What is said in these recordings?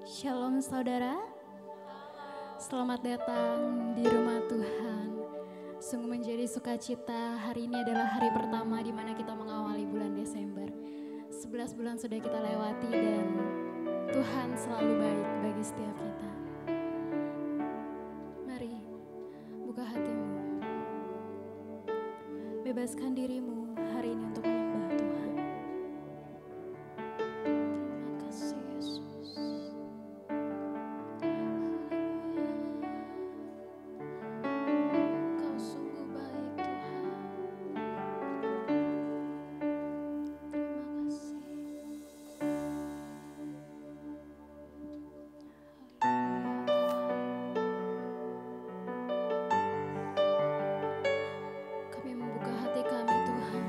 Shalom saudara, selamat datang di rumah Tuhan. Sungguh menjadi sukacita, hari ini adalah hari pertama di mana kita mengawali bulan Desember. 11 bulan sudah kita lewati dan Tuhan selalu baik bagi setiap kita. Mari, buka hatimu, bebaskan dirimu hari ini untuk menyembah Tuhan. Terima kasih Yesus. Kau sungguh baik Tuhan. Terima kasih. Kami membuka hati kami Tuhan.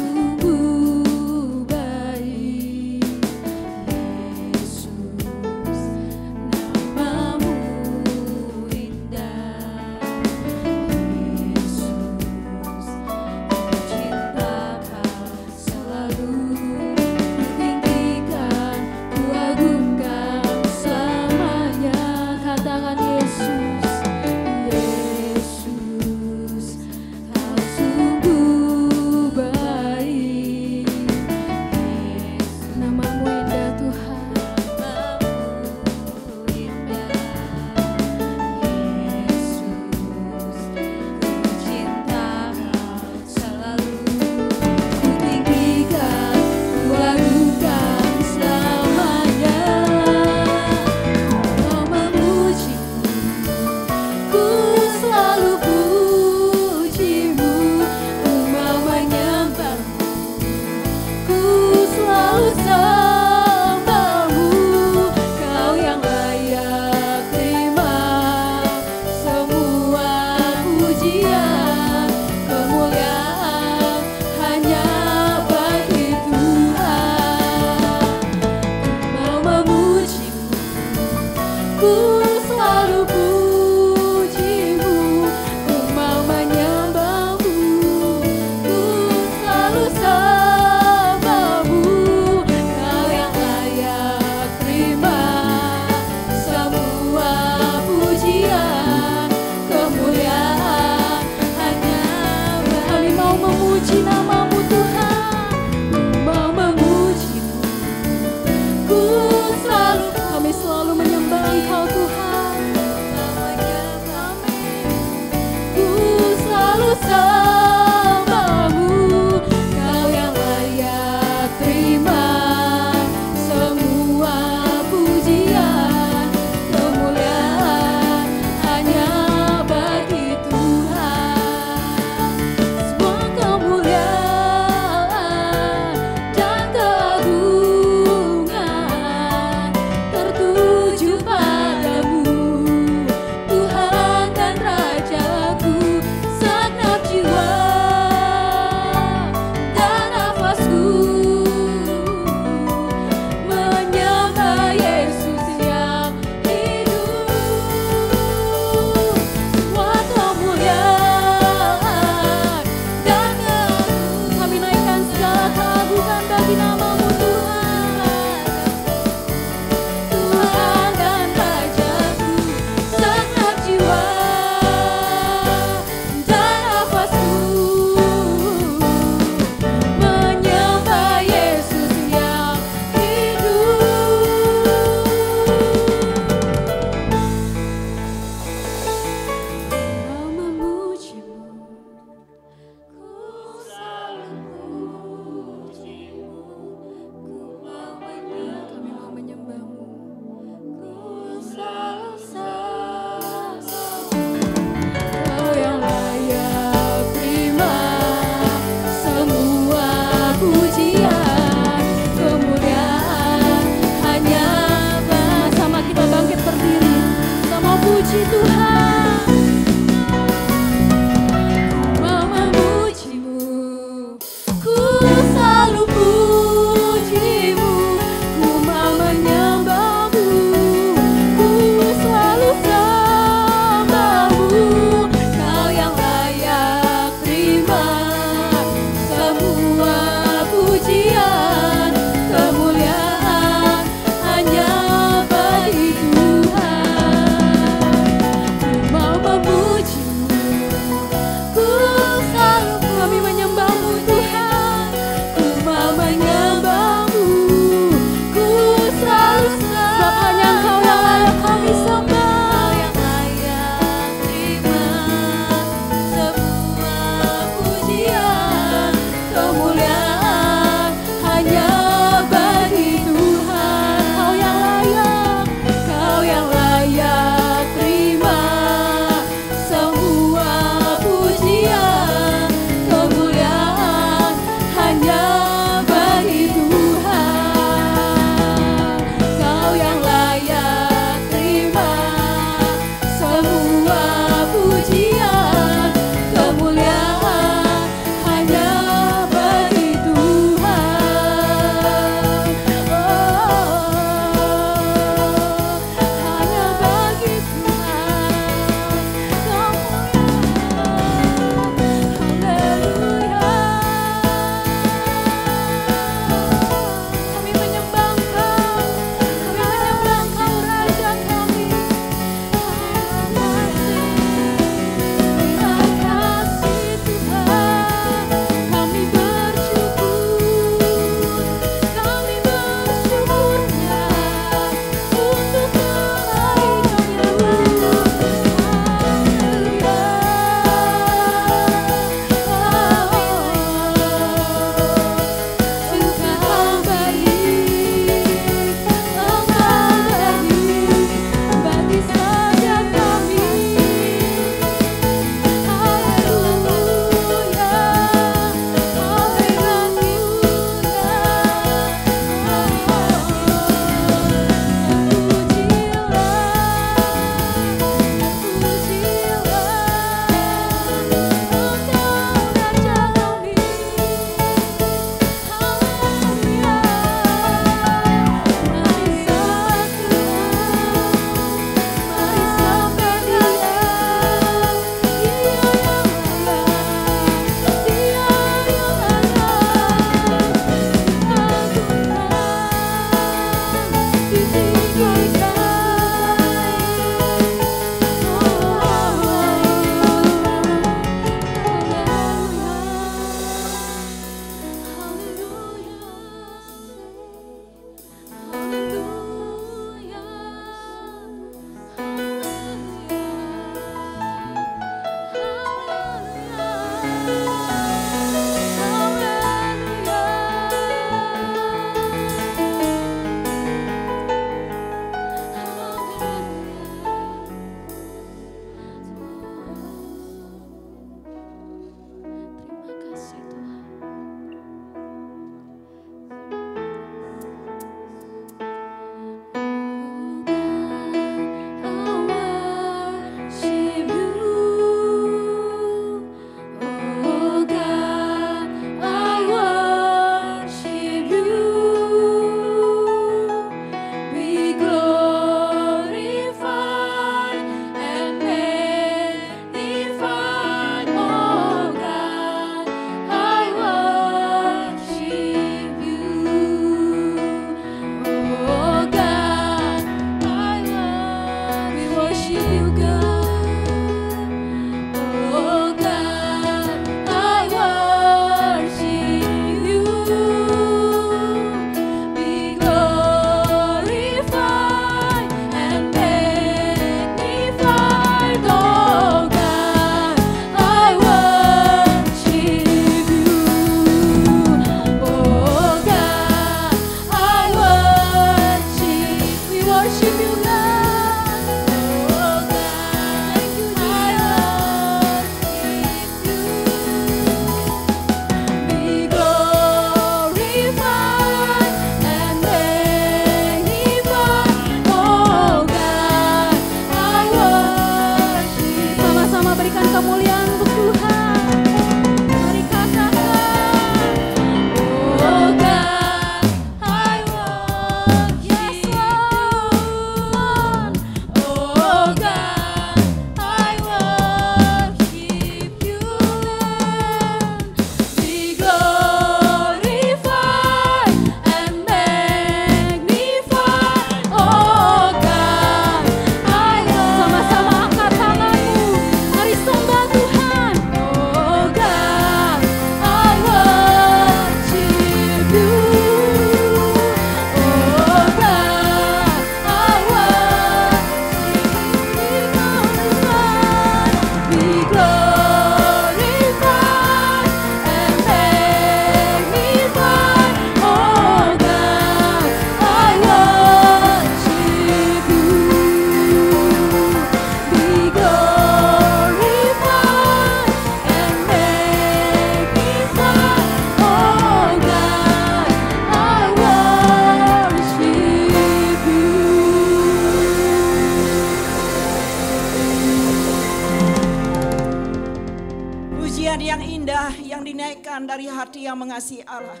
memancarkan dari hati yang mengasihi Allah.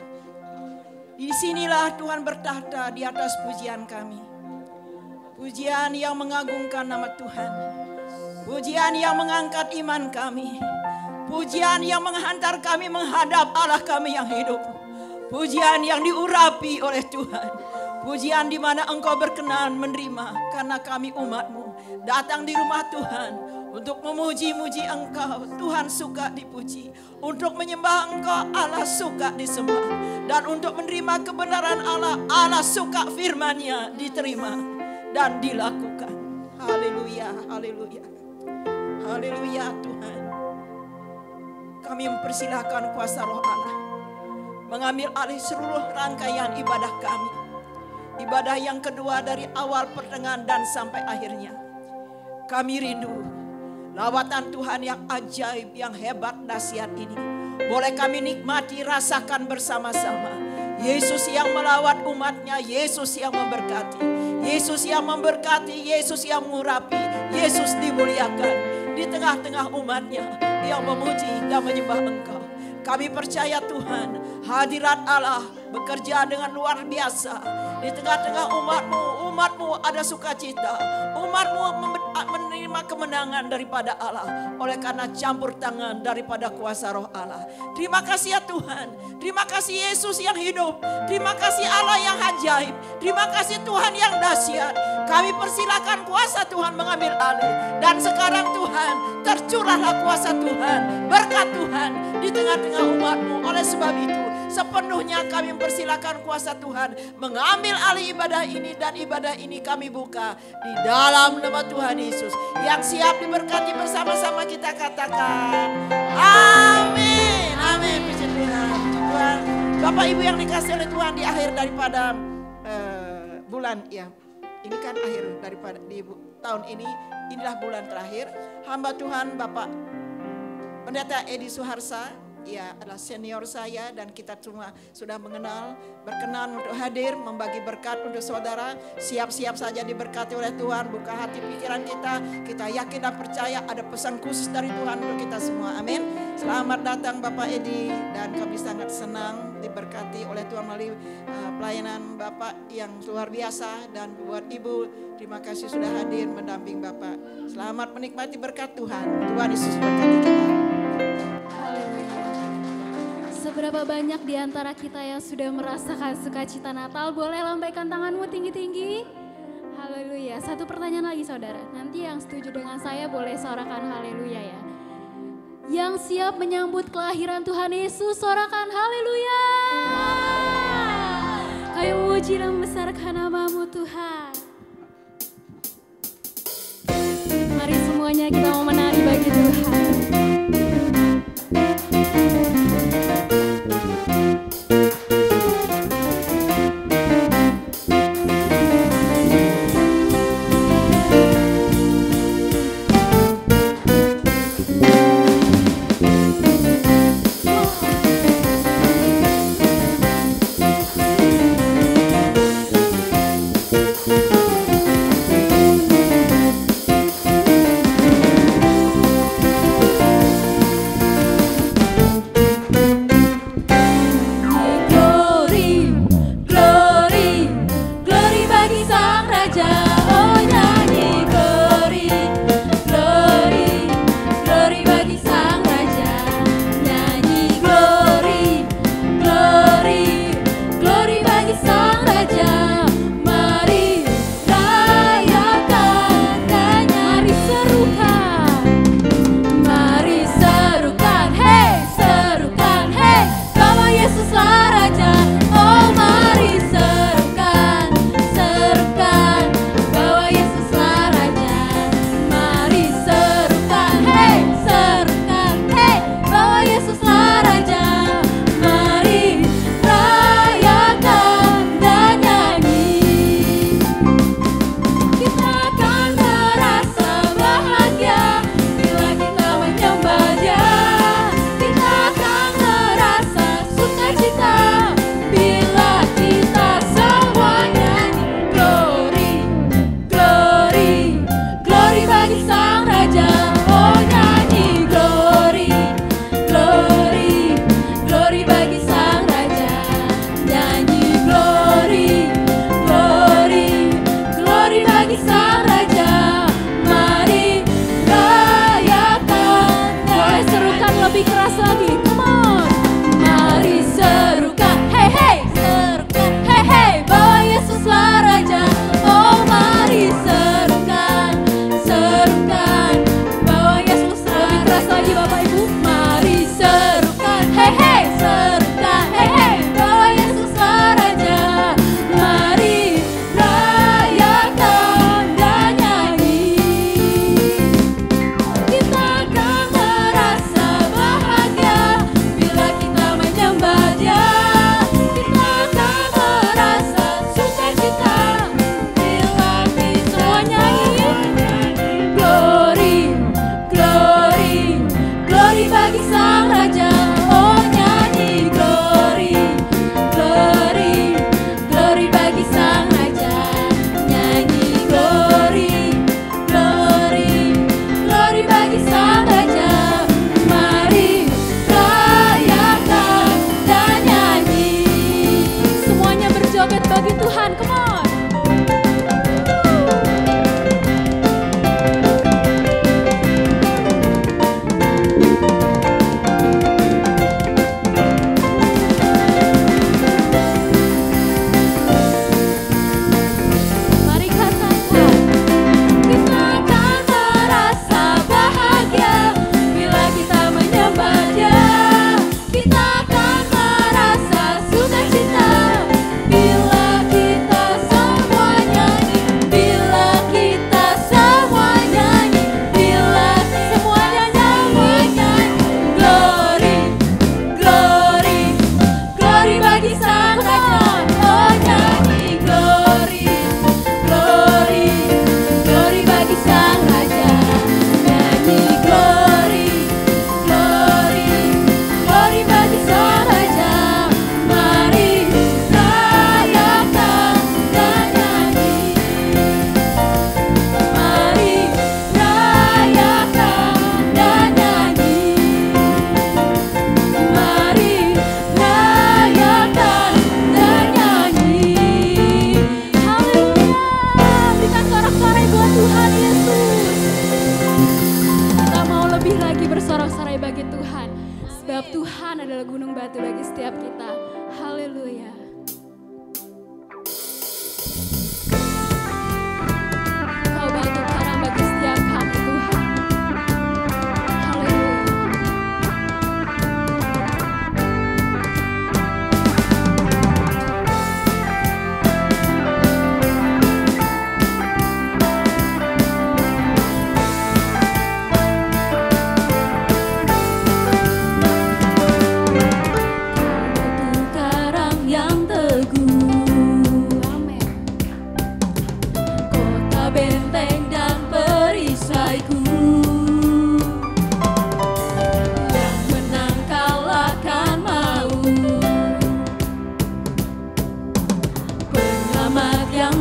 Disinilah Tuhan bertahta di atas pujian kami. Pujian yang mengagungkan nama Tuhan. Pujian yang mengangkat iman kami. Pujian yang menghantar kami menghadap Allah kami yang hidup. Pujian yang diurapi oleh Tuhan. Pujian di mana Engkau berkenan menerima karena kami umat-Mu datang di rumah Tuhan untuk memuji-muji Engkau. Tuhan suka dipuji. Untuk menyembah Engkau, Allah suka disembah. Dan untuk menerima kebenaran Allah, Allah suka firman-Nya diterima dan dilakukan. Haleluya, haleluya. Haleluya Tuhan. Kami mempersilahkan kuasa Roh Allah mengambil alih seluruh rangkaian ibadah kami. Ibadah yang kedua dari awal, pertengahan, dan sampai akhirnya. Kami rindu lawatan Tuhan yang ajaib, yang hebat, dahsyat ini. Boleh kami nikmati, rasakan bersama-sama. Yesus yang melawat umatnya, Yesus yang memberkati. Yesus yang memberkati, Yesus yang mengurapi, Yesus dimuliakan. Di tengah-tengah umatnya yang memuji dan menyembah Engkau. Kami percaya Tuhan, hadirat Allah bekerja dengan luar biasa. Di tengah-tengah umatmu ada sukacita. Umatmu menerima kemenangan daripada Allah. Oleh karena campur tangan daripada kuasa Roh Allah. Terima kasih ya Tuhan. Terima kasih Yesus yang hidup. Terima kasih Allah yang ajaib. Terima kasih Tuhan yang dahsyat. Kami persilakan kuasa Tuhan mengambil alih. Dan sekarang Tuhan, tercurahlah kuasa Tuhan. Berkat Tuhan di tengah-tengah umatmu. Oleh sebab itu, sepenuhnya kami mempersilakan kuasa Tuhan mengambil alih ibadah ini, dan ibadah ini kami buka di dalam nama Tuhan Yesus. Yang siap diberkati bersama-sama kita katakan amin. Amin. Puji Tuhan. Tuhan, Bapak Ibu yang dikasihi oleh Tuhan, di akhir daripada bulan ya. Ini kan akhir daripada di tahun ini, inilah bulan terakhir. Hamba Tuhan Bapak Pendeta Edi Suharsa, ia adalah senior saya dan kita semua sudah mengenal, berkenan untuk hadir membagi berkat untuk saudara. Siap-siap saja diberkati oleh Tuhan, buka hati pikiran kita yakin dan percaya ada pesan khusus dari Tuhan untuk kita semua. Amin. Selamat datang Bapak Edi, dan kami sangat senang diberkati oleh Tuhan melalui pelayanan Bapak yang luar biasa. Dan buat Ibu, terima kasih sudah hadir mendamping Bapak. Selamat menikmati berkat Tuhan. Tuhan Yesus berkati kita. Seberapa banyak di antara kita yang sudah merasakan sukacita Natal? Boleh lambaikan tanganmu tinggi-tinggi. Haleluya. Satu pertanyaan lagi saudara. Nanti yang setuju dengan saya boleh sorakan haleluya ya. Yang siap menyambut kelahiran Tuhan Yesus, sorakan haleluya. Kami memuji dan membesarkan nama-Mu Tuhan. Mari semuanya kita mau menari bagi Tuhan.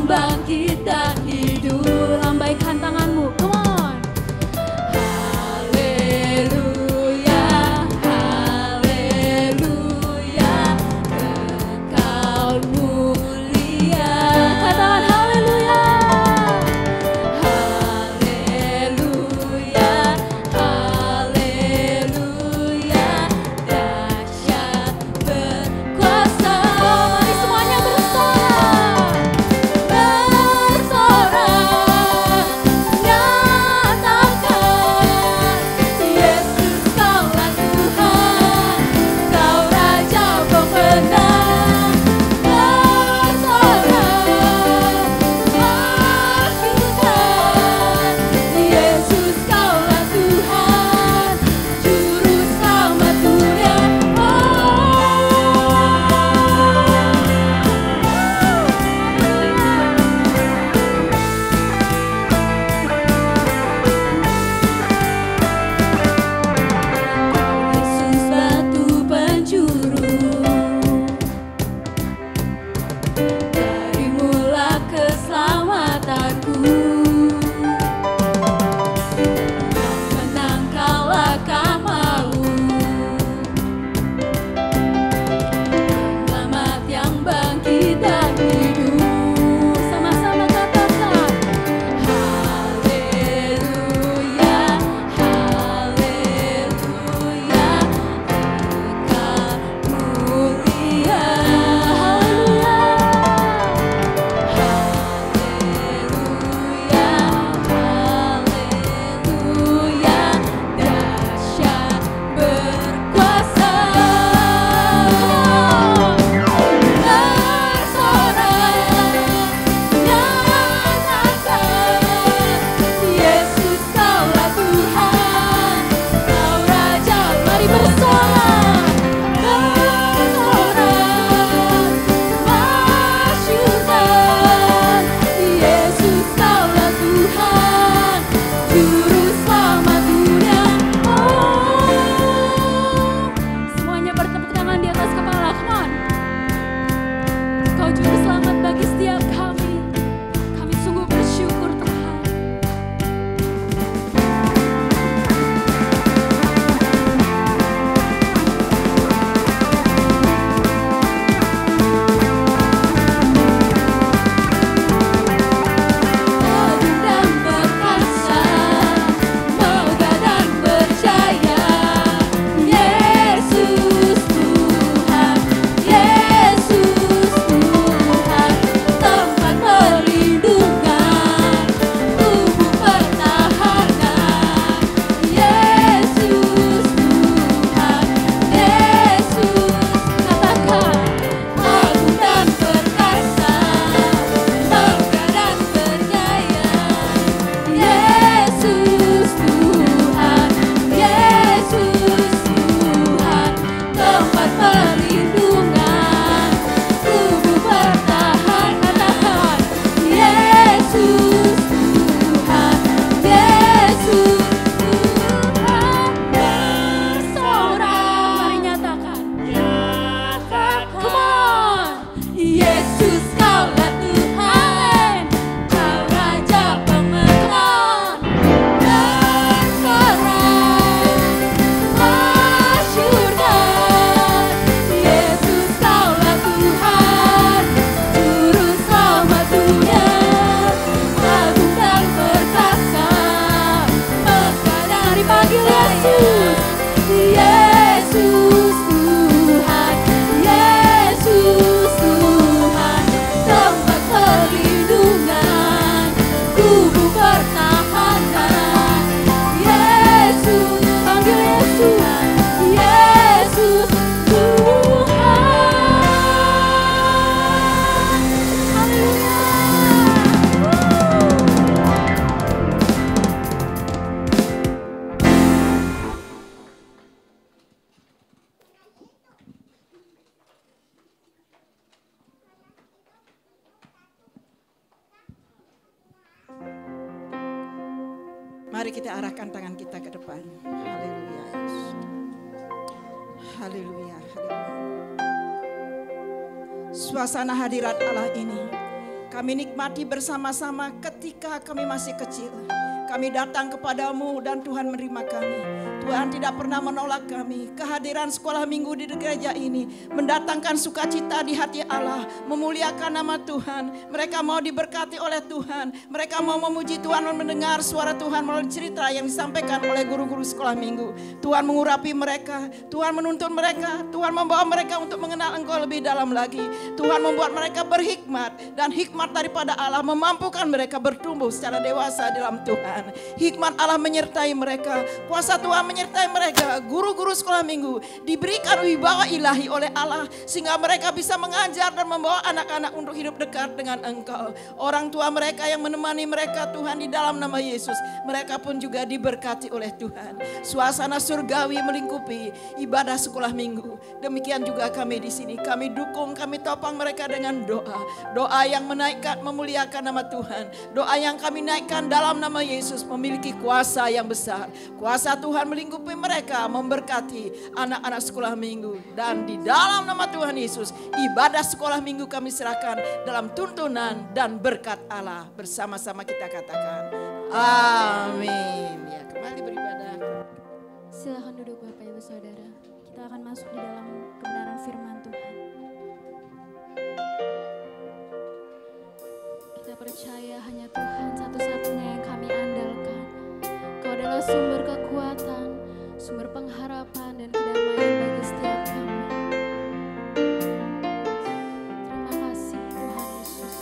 bangkit dan hidup. Lambaikan tanganmu, come on. Haleluya, haleluya, Engkau mulia. Katakan haleluya. Haleluya, haleluya, dahsyat berkuasa. Mari semuanya bersorak. Bersorak, nyatakan Yesus kaulah Tuhan, Kau Raja pemenang. Bersorak, masyurkan Yesus kaulah Tuhan, Juru Selamat dunia. Yesus batu penjuru, dari mula keselamatanku. Kau menang kalahkan maut, selamat yang bangkit dan hidup. Sama-sama katakan haleluya, haleluya, Engkau mulia. Haleluya, haleluya, dahsyat berkuasa. Semuanya bertepuk tangan di atas kepala, come on. Kau juru selamat bagi setiap kami. Kami sungguh bersyukur Tuhan. Agung dan perkasa, megah dan berjaya, Yesus Tuhan, Yesus Tuhan, tempat perlindungan, tubuh pertahanan, Yesus Tuhan, Yesus. Katakan agung dan perkasa, megah dan berjaya, Yesus Tuhan, Yesus Tuhan, tempat perlindungan, tubuh pertahanan. Katakan Yesus Tuhan, Yesus Tuhan, bersorak. Mari nyatakan, come on. Yesus kaulah Tuhan, Kau Raja pemenang. Bersorak, masyurkan Yesus kaulah Tuhan, Juru Selamat dunia. Agung dan perkasa, megah dari panggil Yesus. Yesus Tuhan, Yesus Tuhan, tempat perlindungan, tubuh pertahanan, Yesus. Panggil Yesus, Yesus Tuhan. Haleluya. Mari kita arahkan tangan kita ke depan. Haleluya, Yesus. Haleluya, haleluya. Suasana hadirat Allah ini Kami nikmati bersama-sama ketika kami masih kecil. Kami datang kepadamu dan Tuhan menerima kami. Tuhan tidak pernah menolak kami. Kehadiran sekolah minggu di gereja ini mendatangkan sukacita di hati Allah. Memuliakan nama Tuhan. Mereka mau diberkati oleh Tuhan. Mereka mau memuji Tuhan dan mendengar suara Tuhan melalui cerita yang disampaikan oleh guru-guru sekolah minggu. Tuhan mengurapi mereka. Tuhan menuntun mereka. Tuhan membawa mereka untuk mengenal Engkau lebih dalam lagi. Tuhan membuat mereka berhikmat. Dan hikmat daripada Allah memampukan mereka bertumbuh secara dewasa dalam Tuhan. Hikmat Allah menyertai mereka, kuasa Tuhan menyertai mereka. Guru-guru sekolah minggu diberikan wibawa ilahi oleh Allah sehingga mereka bisa mengajar dan membawa anak-anak untuk hidup dekat dengan Engkau. Orang tua mereka yang menemani mereka Tuhan di dalam nama Yesus, mereka pun juga diberkati oleh Tuhan. Suasana surgawi melingkupi ibadah sekolah minggu. Demikian juga kami di sini. Kami dukung, kami topang mereka dengan doa. Doa yang menaikkan, memuliakan nama Tuhan. Doa yang kami naikkan dalam nama Yesus memiliki kuasa yang besar. Kuasa Tuhan melingkupi mereka, memberkati anak-anak sekolah minggu. Dan di dalam nama Tuhan Yesus, ibadah sekolah minggu kami serahkan dalam tuntunan dan berkat Allah. Bersama-sama kita katakan, amin. Ya, kembali beribadah. Silakan duduk Bapak Ibu Saudara. Kita akan masuk di dalam kebenaran firman Tuhan. Kita percaya hanya Tuhan satu-satunya yang kami andalkan. Kau adalah sumber kekuatan, sumber pengharapan dan kedamaian bagi setiap kami. Terima kasih Tuhan Yesus.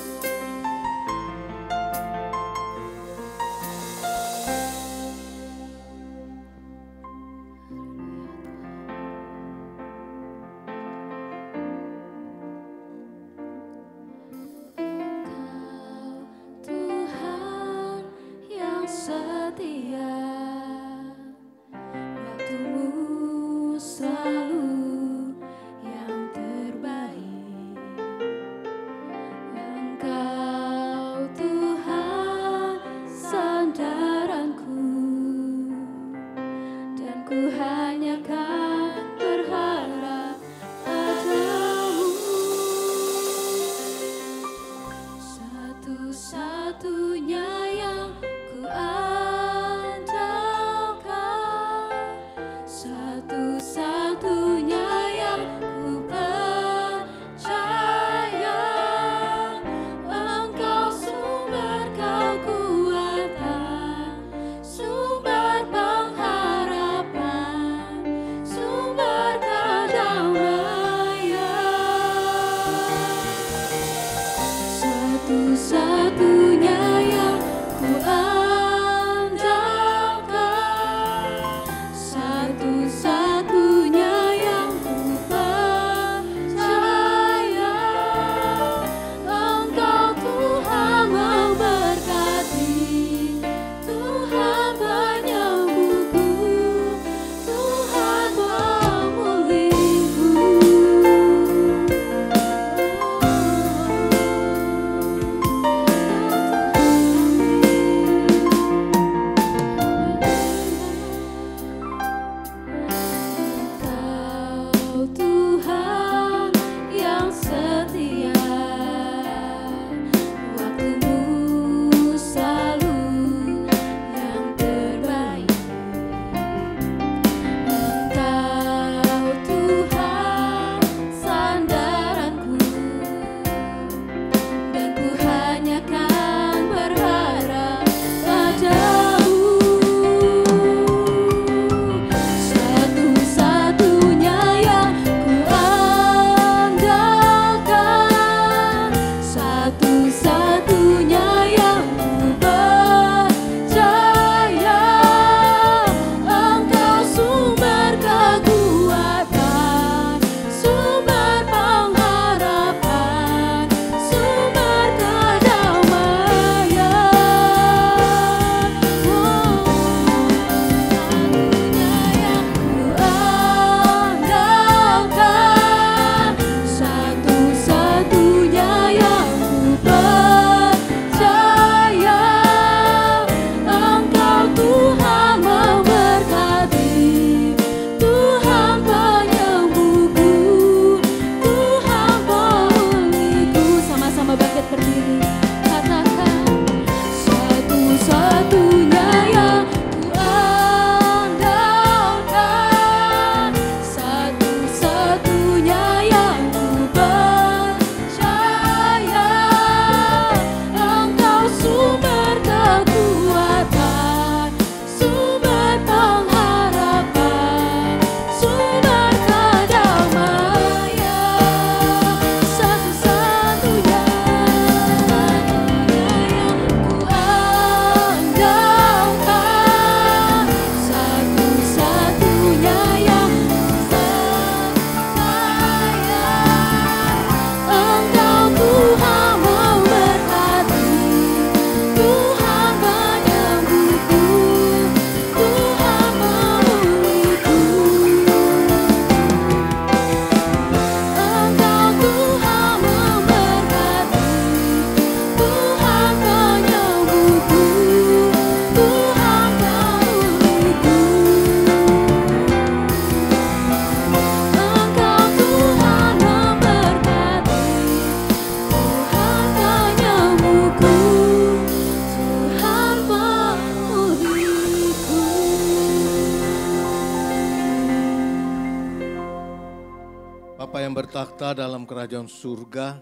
bertakhta dalam kerajaan surga.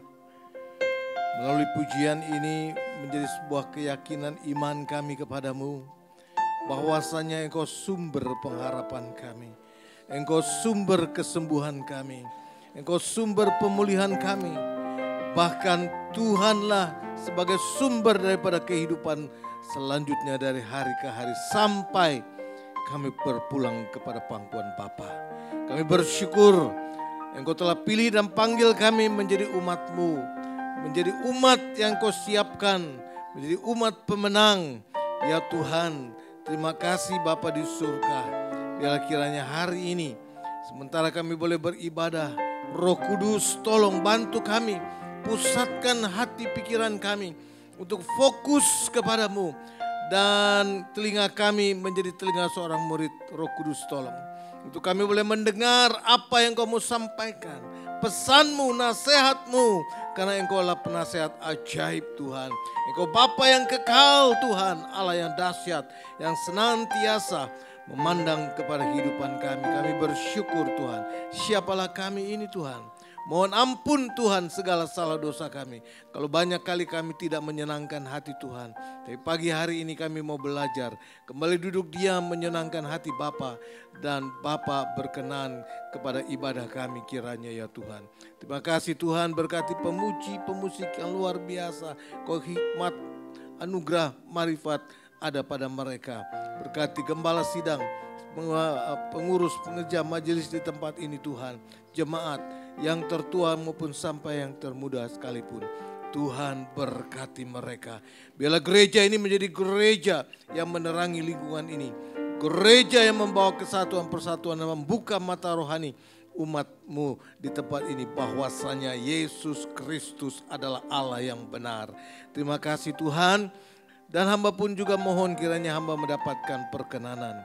Melalui pujian ini menjadi sebuah keyakinan iman kami kepadamu, bahwasanya Engkau sumber pengharapan kami, Engkau sumber kesembuhan kami, Engkau sumber pemulihan kami. Bahkan Tuhanlah sebagai sumber daripada kehidupan selanjutnya dari hari ke hari sampai kami berpulang kepada pangkuan Bapa. Kami bersyukur Engkau telah pilih dan panggil kami menjadi umat-Mu, menjadi umat yang Kau siapkan, menjadi umat pemenang. Ya Tuhan, terima kasih Bapa di surga. Biarlah kiranya hari ini, sementara kami boleh beribadah, Roh Kudus tolong bantu kami, pusatkan hati pikiran kami untuk fokus kepadamu. Dan telinga kami menjadi telinga seorang murid. Roh Kudus tolong untuk kami boleh mendengar apa yang Kau mau sampaikan, pesan-Mu, nasihat-Mu, karena Engkau adalah penasehat ajaib Tuhan. Engkau Bapa yang kekal Tuhan, Allah yang dahsyat, yang senantiasa memandang kepada kehidupan kami. Kami bersyukur Tuhan. Siapalah kami ini Tuhan? Mohon ampun Tuhan segala salah dosa kami. Kalau banyak kali kami tidak menyenangkan hati Tuhan. Tapi pagi hari ini kami mau belajar. Kembali duduk diam menyenangkan hati Bapa. Dan Bapa berkenan kepada ibadah kami kiranya ya Tuhan. Terima kasih Tuhan, berkati pemuji, pemusik yang luar biasa. Kau hikmat, anugerah, marifat ada pada mereka. Berkati gembala sidang, pengurus, pengerja majelis di tempat ini Tuhan. Jemaat yang tertua maupun sampai yang termuda sekalipun. Tuhan berkati mereka. Biarlah gereja ini menjadi gereja yang menerangi lingkungan ini. Gereja yang membawa kesatuan persatuan dan membuka mata rohani umat-Mu di tempat ini. Bahwasanya Yesus Kristus adalah Allah yang benar. Terima kasih Tuhan. Dan hamba pun juga mohon kiranya hamba mendapatkan perkenanan,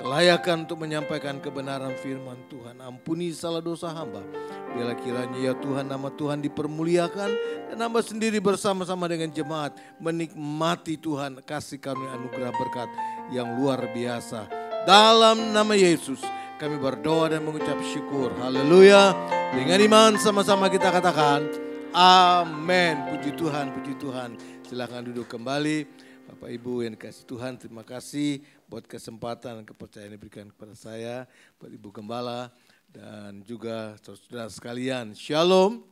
kelayakan untuk menyampaikan kebenaran firman Tuhan. Ampuni salah dosa hamba. Biarlah kiranya ya Tuhan nama Tuhan dipermuliakan. Dan hamba sendiri bersama-sama dengan jemaat menikmati Tuhan kasih karunia anugerah berkat yang luar biasa. Dalam nama Yesus kami berdoa dan mengucap syukur. Haleluya. Dengan iman sama-sama kita katakan amin. Puji Tuhan, puji Tuhan. Silakan duduk kembali. Bapak Ibu yang dikasih Tuhan, terima kasih buat kesempatan dan kepercayaan yang diberikan kepada saya, buat Ibu Gembala dan juga saudara sekalian. Shalom.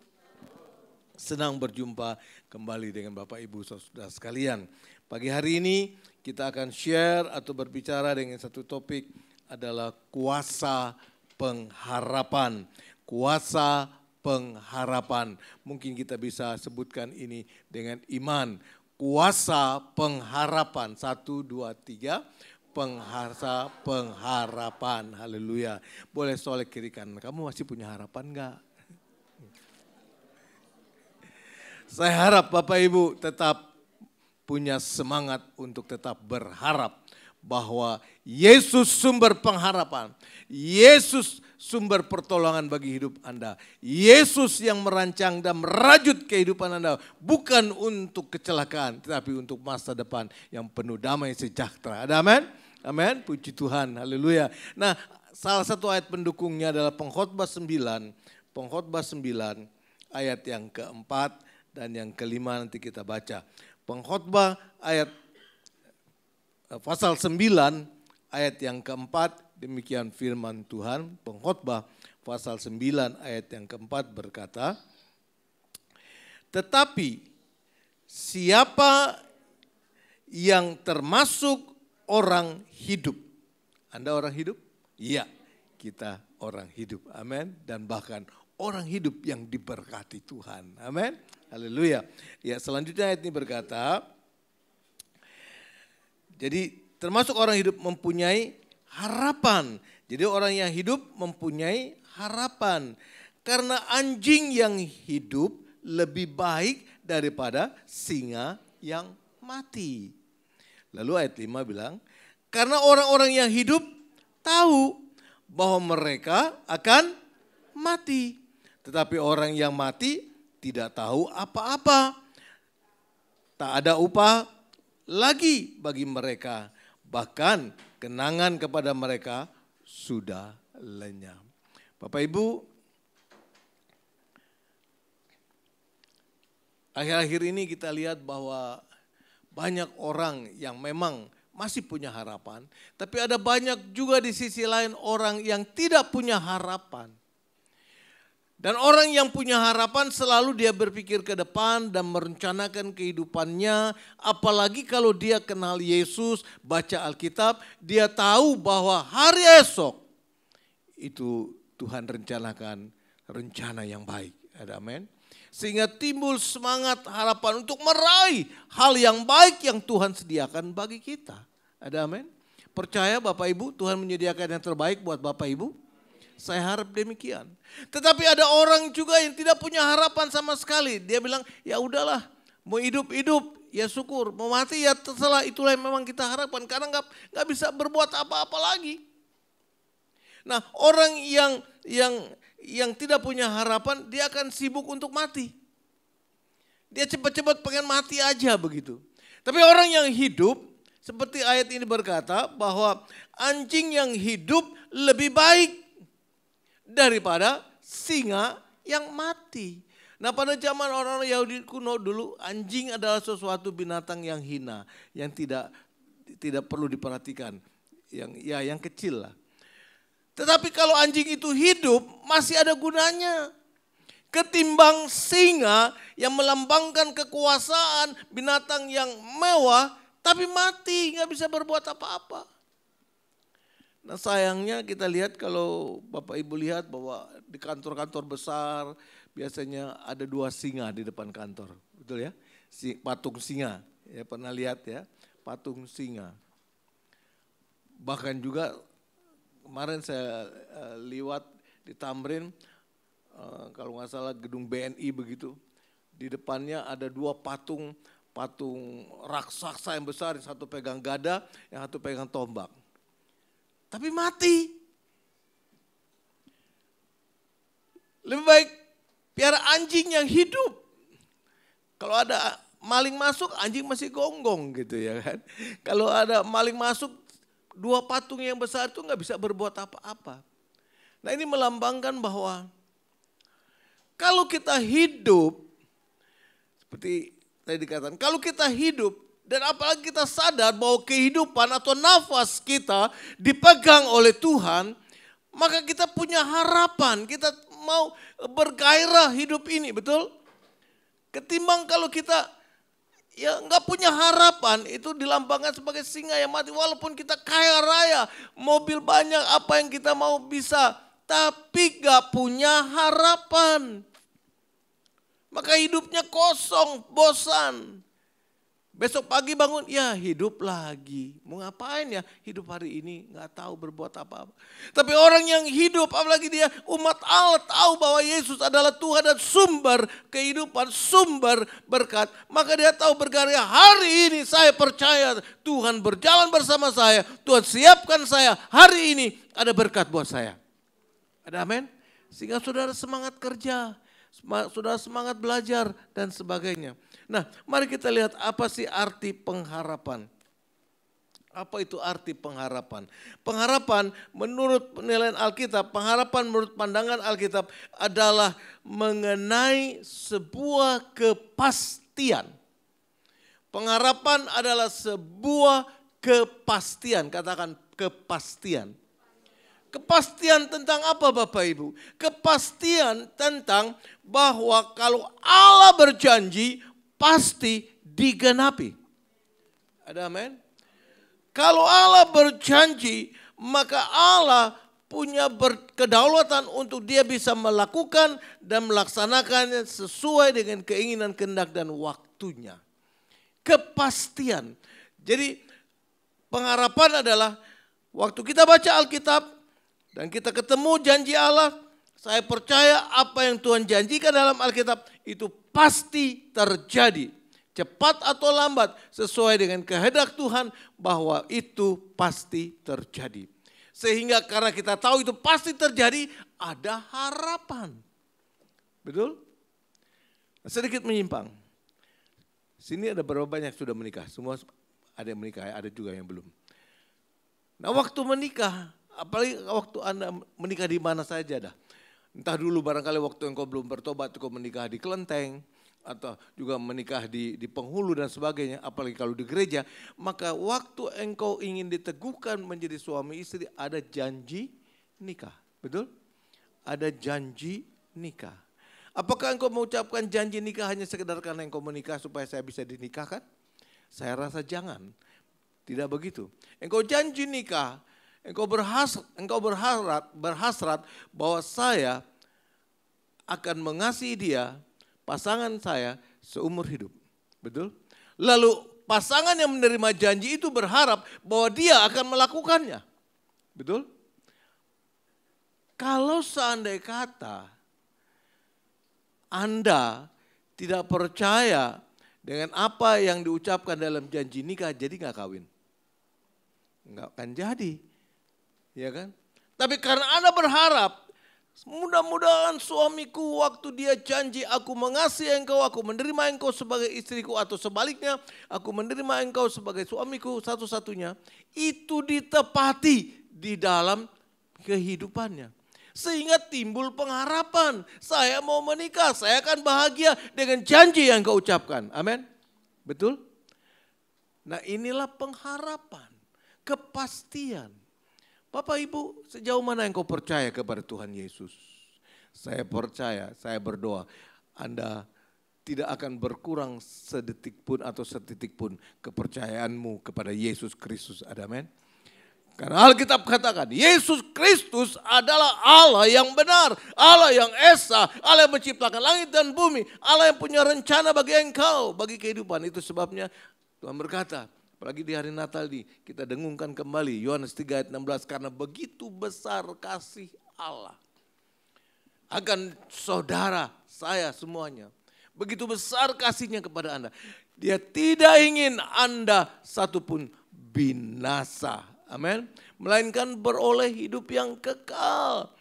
Senang berjumpa kembali dengan Bapak Ibu saudara sekalian. Pagi hari ini kita akan share atau berbicara dengan satu topik adalah kuasa pengharapan. Kuasa pengharapan. Mungkin kita bisa sebutkan ini dengan iman. Kuasa pengharapan. 1, 2, 3. Penghasa pengharapan. Haleluya. Boleh solek kiri kanan. Kamu masih punya harapan enggak? Saya harap Bapak Ibu tetap punya semangat untuk tetap berharap bahwa Yesus sumber pengharapan. Yesus sumber pertolongan bagi hidup Anda. Yesus yang merancang dan merajut kehidupan Anda. Bukan untuk kecelakaan, tetapi untuk masa depan yang penuh damai sejahtera. Ada amin? Amin. Puji Tuhan. Haleluya. Nah, salah satu ayat pendukungnya adalah Pengkhotbah 9. Pengkhotbah 9 ayat yang keempat dan yang kelima nanti kita baca. Pengkhotbah ayat pasal 9 ayat yang keempat. Demikian firman Tuhan. Pengkhotbah pasal 9 ayat yang keempat berkata, tetapi siapa yang termasuk orang hidup. Anda orang hidup? Iya, kita orang hidup. Amin. Dan bahkan orang hidup yang diberkati Tuhan. Amin. Haleluya. Ya, selanjutnya ayat ini berkata, jadi termasuk orang hidup mempunyai harapan. Jadi orang yang hidup mempunyai harapan. Karena anjing yang hidup lebih baik daripada singa yang mati. Lalu ayat 5 bilang, karena orang-orang yang hidup tahu bahwa mereka akan mati. Tetapi orang yang mati tidak tahu apa-apa. Tak ada upah lagi bagi mereka. Bahkan kenangan kepada mereka sudah lenyap. Bapak Ibu, Akhir-akhir ini kita lihat bahwa banyak orang yang memang masih punya harapan, tapi ada banyak juga di sisi lain orang yang tidak punya harapan. Dan orang yang punya harapan selalu dia berpikir ke depan dan merencanakan kehidupannya. Apalagi kalau dia kenal Yesus, baca Alkitab, dia tahu bahwa hari esok itu Tuhan rencanakan rencana yang baik. Ada amin. Sehingga timbul semangat harapan untuk meraih hal yang baik yang Tuhan sediakan bagi kita. Ada amin. Percaya Bapak Ibu, Tuhan menyediakan yang terbaik buat Bapak Ibu? Saya harap demikian. Tetapi ada orang juga yang tidak punya harapan sama sekali. Dia bilang, ya udahlah, mau hidup-hidup, ya syukur. Mau mati, ya terserah, itulah yang memang kita harapkan. Karena nggak bisa berbuat apa-apa lagi. Nah, orang yang tidak punya harapan, dia akan sibuk untuk mati. Dia cepat-cepat pengen mati aja begitu. Tapi orang yang hidup, seperti ayat ini berkata bahwa anjing yang hidup lebih baik daripada singa yang mati. Nah, pada zaman orang-orang Yahudi kuno dulu, anjing adalah sesuatu binatang yang hina, yang tidak perlu diperhatikan, yang kecil lah. Tetapi kalau anjing itu hidup, masih ada gunanya. Ketimbang singa yang melambangkan kekuasaan, binatang yang mewah, tapi mati, nggak bisa berbuat apa-apa. Nah, sayangnya kita lihat kalau Bapak Ibu lihat bahwa di kantor-kantor besar biasanya ada 2 singa di depan kantor. Betul ya? Patung singa. Ya, pernah lihat ya? Patung singa. Bahkan juga kemarin saya liwat di Tamrin, kalau nggak salah gedung BNI begitu. Di depannya ada 2 patung raksasa yang besar, yang satu pegang gada, yang satu pegang tombak. Tapi mati. Lebih baik piara anjing yang hidup. Kalau ada maling masuk, anjing masih gonggong gitu ya kan. Kalau ada maling masuk, 2 patung yang besar itu nggak bisa berbuat apa-apa. Nah, ini melambangkan bahwa kalau kita hidup, seperti tadi dikatakan, kalau kita hidup, dan apalagi kita sadar bahwa kehidupan atau nafas kita dipegang oleh Tuhan, maka kita punya harapan, kita mau bergairah hidup ini, betul? Ketimbang kalau kita ya nggak punya harapan, itu dilambangkan sebagai singa yang mati. Walaupun kita kaya raya, mobil banyak, apa yang kita mau bisa, tapi nggak punya harapan. Maka hidupnya kosong, bosan. Besok pagi bangun, ya hidup lagi. Mau ngapain ya hidup hari ini, nggak tahu berbuat apa-apa. Tapi orang yang hidup, apalagi dia umat Allah, tahu bahwa Yesus adalah Tuhan dan sumber kehidupan, sumber berkat. Maka dia tahu berkarya, hari ini saya percaya Tuhan berjalan bersama saya. Tuhan siapkan saya, hari ini ada berkat buat saya. Ada amin? Sehingga saudara semangat kerja, saudara semangat belajar dan sebagainya. Nah, mari kita lihat apa sih arti pengharapan. Apa itu arti pengharapan? Pengharapan menurut penilaian Alkitab, pengharapan menurut pandangan Alkitab adalah mengenai sebuah kepastian. Pengharapan adalah sebuah kepastian, katakan kepastian. Kepastian tentang apa Bapak Ibu? Kepastian tentang bahwa kalau Allah berjanji, pasti digenapi. Ada amin? Kalau Allah berjanji, maka Allah punya kedaulatan untuk dia bisa melakukan dan melaksanakannya sesuai dengan keinginan, kehendak dan waktunya. Kepastian. Jadi pengharapan adalah waktu kita baca Alkitab dan kita ketemu janji Allah, saya percaya apa yang Tuhan janjikan dalam Alkitab itu pasti terjadi. Cepat atau lambat sesuai dengan kehendak Tuhan bahwa itu pasti terjadi. Sehingga karena kita tahu itu pasti terjadi, ada harapan. Betul? Sedikit menyimpang. Sini ada berapa banyak sudah menikah? Semua ada yang menikah, ada juga yang belum. Nah, waktu menikah, apalagi waktu Anda menikah di mana saja dah. Entah dulu barangkali waktu engkau belum bertobat, engkau menikah di kelenteng, atau juga menikah di penghulu dan sebagainya, apalagi kalau di gereja, maka waktu engkau ingin diteguhkan menjadi suami istri ada janji nikah. Betul? Ada janji nikah. Apakah engkau mengucapkan janji nikah hanya sekedar karena engkau menikah supaya saya bisa dinikahkan? Saya rasa jangan. Tidak begitu. Engkau janji nikah, engkau berhasrat bahwa saya akan mengasihi dia, pasangan saya seumur hidup. Betul? Lalu pasangan yang menerima janji itu berharap bahwa dia akan melakukannya. Betul? Kalau seandainya kata Anda tidak percaya dengan apa yang diucapkan dalam janji nikah, jadi nggak kawin. Nggak akan jadi. Ya kan? Tapi karena Anda berharap, mudah-mudahan suamiku waktu dia janji aku mengasihi engkau, aku menerima engkau sebagai istriku, atau sebaliknya aku menerima engkau sebagai suamiku satu-satunya, itu ditepati di dalam kehidupannya. Sehingga timbul pengharapan, saya mau menikah, saya akan bahagia dengan janji yang kau ucapkan. Amin. Betul? Nah inilah pengharapan, kepastian. Bapak Ibu, sejauh mana engkau percaya kepada Tuhan Yesus? Saya percaya, saya berdoa, Anda tidak akan berkurang sedetik pun atau setitik pun kepercayaanmu kepada Yesus Kristus. Amin. Karena Alkitab katakan, Yesus Kristus adalah Allah yang benar, Allah yang esa, Allah yang menciptakan langit dan bumi, Allah yang punya rencana bagi engkau, bagi kehidupan. Itu sebabnya Tuhan berkata, apalagi di hari Natal ini, kita dengungkan kembali Yohanes 3 ayat 16, karena begitu besar kasih Allah akan saudara saya semuanya. Begitu besar kasihnya kepada Anda. Dia tidak ingin Anda satupun binasa. Amin. Melainkan beroleh hidup yang kekal.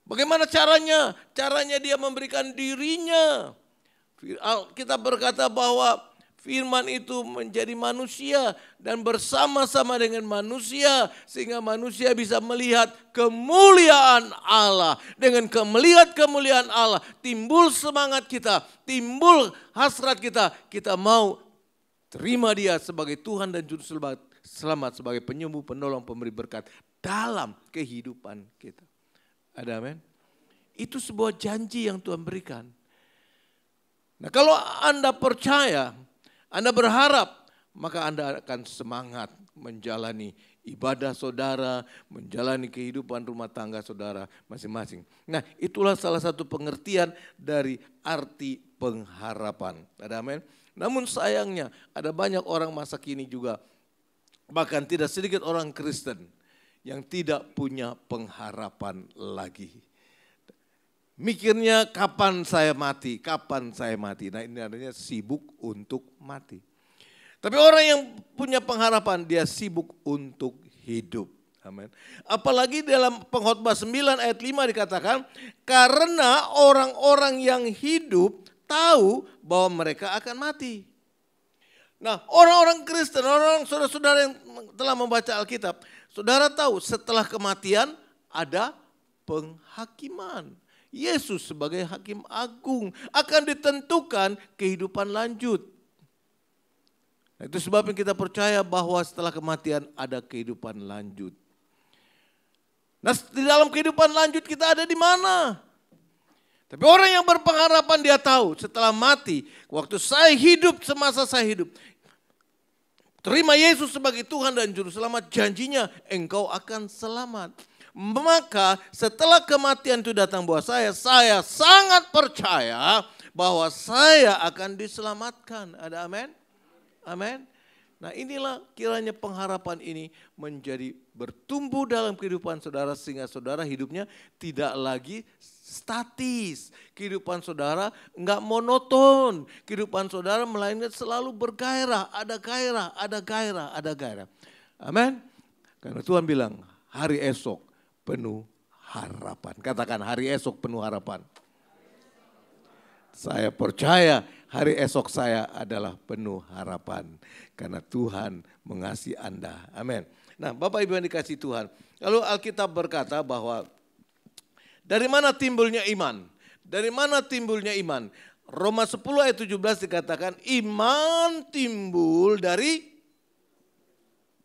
Bagaimana caranya? Caranya dia memberikan dirinya. Kita berkata bahwa Firman itu menjadi manusia dan bersama-sama dengan manusia. Sehingga manusia bisa melihat kemuliaan Allah. Dengan melihat kemuliaan Allah timbul semangat kita, timbul hasrat kita. Kita mau terima dia sebagai Tuhan dan Juru Selamat, sebagai penyembuh, penolong, pemberi berkat dalam kehidupan kita. Ada amin? Itu sebuah janji yang Tuhan berikan. Nah kalau Anda percaya, Anda berharap, maka Anda akan semangat menjalani ibadah saudara, menjalani kehidupan rumah tangga saudara masing-masing. Nah itulah salah satu pengertian dari arti pengharapan. Ada amin? Namun sayangnya ada banyak orang masa kini juga, bahkan tidak sedikit orang Kristen yang tidak punya pengharapan lagi. Mikirnya kapan saya mati, kapan saya mati. Nah ini artinya sibuk untuk mati. Tapi orang yang punya pengharapan, dia sibuk untuk hidup. Amin. Apalagi dalam Pengkhotbah 9 ayat 5 dikatakan, karena orang-orang yang hidup tahu bahwa mereka akan mati. Nah orang-orang Kristen, orang-orang saudara-saudara yang telah membaca Alkitab, saudara tahu setelah kematian ada penghakiman. Yesus sebagai hakim agung akan ditentukan kehidupan lanjut. Nah, itu sebabnya kita percaya bahwa setelah kematian ada kehidupan lanjut. Nah di dalam kehidupan lanjut kita ada di mana? Tapi orang yang berpengharapan dia tahu setelah mati, waktu saya hidup, semasa saya hidup, terima Yesus sebagai Tuhan dan Juru Selamat, janjinya engkau akan selamat. Maka setelah kematian itu datang buat saya sangat percaya bahwa saya akan diselamatkan. Ada amin? Amin. Nah inilah kiranya pengharapan ini menjadi bertumbuh dalam kehidupan saudara sehingga saudara hidupnya tidak lagi statis. Kehidupan saudara enggak monoton. Kehidupan saudara melainkan selalu bergairah, ada gairah, ada gairah, ada gairah. Amin. Karena Tuhan bilang hari esok penuh harapan. Katakan hari esok penuh harapan. Saya percaya hari esok saya adalah penuh harapan. Karena Tuhan mengasihi Anda. Amin. Nah Bapak Ibu yang dikasihi Tuhan. Lalu Alkitab berkata bahwa dari mana timbulnya iman? Dari mana timbulnya iman? Roma 10 ayat 17 dikatakan iman timbul dari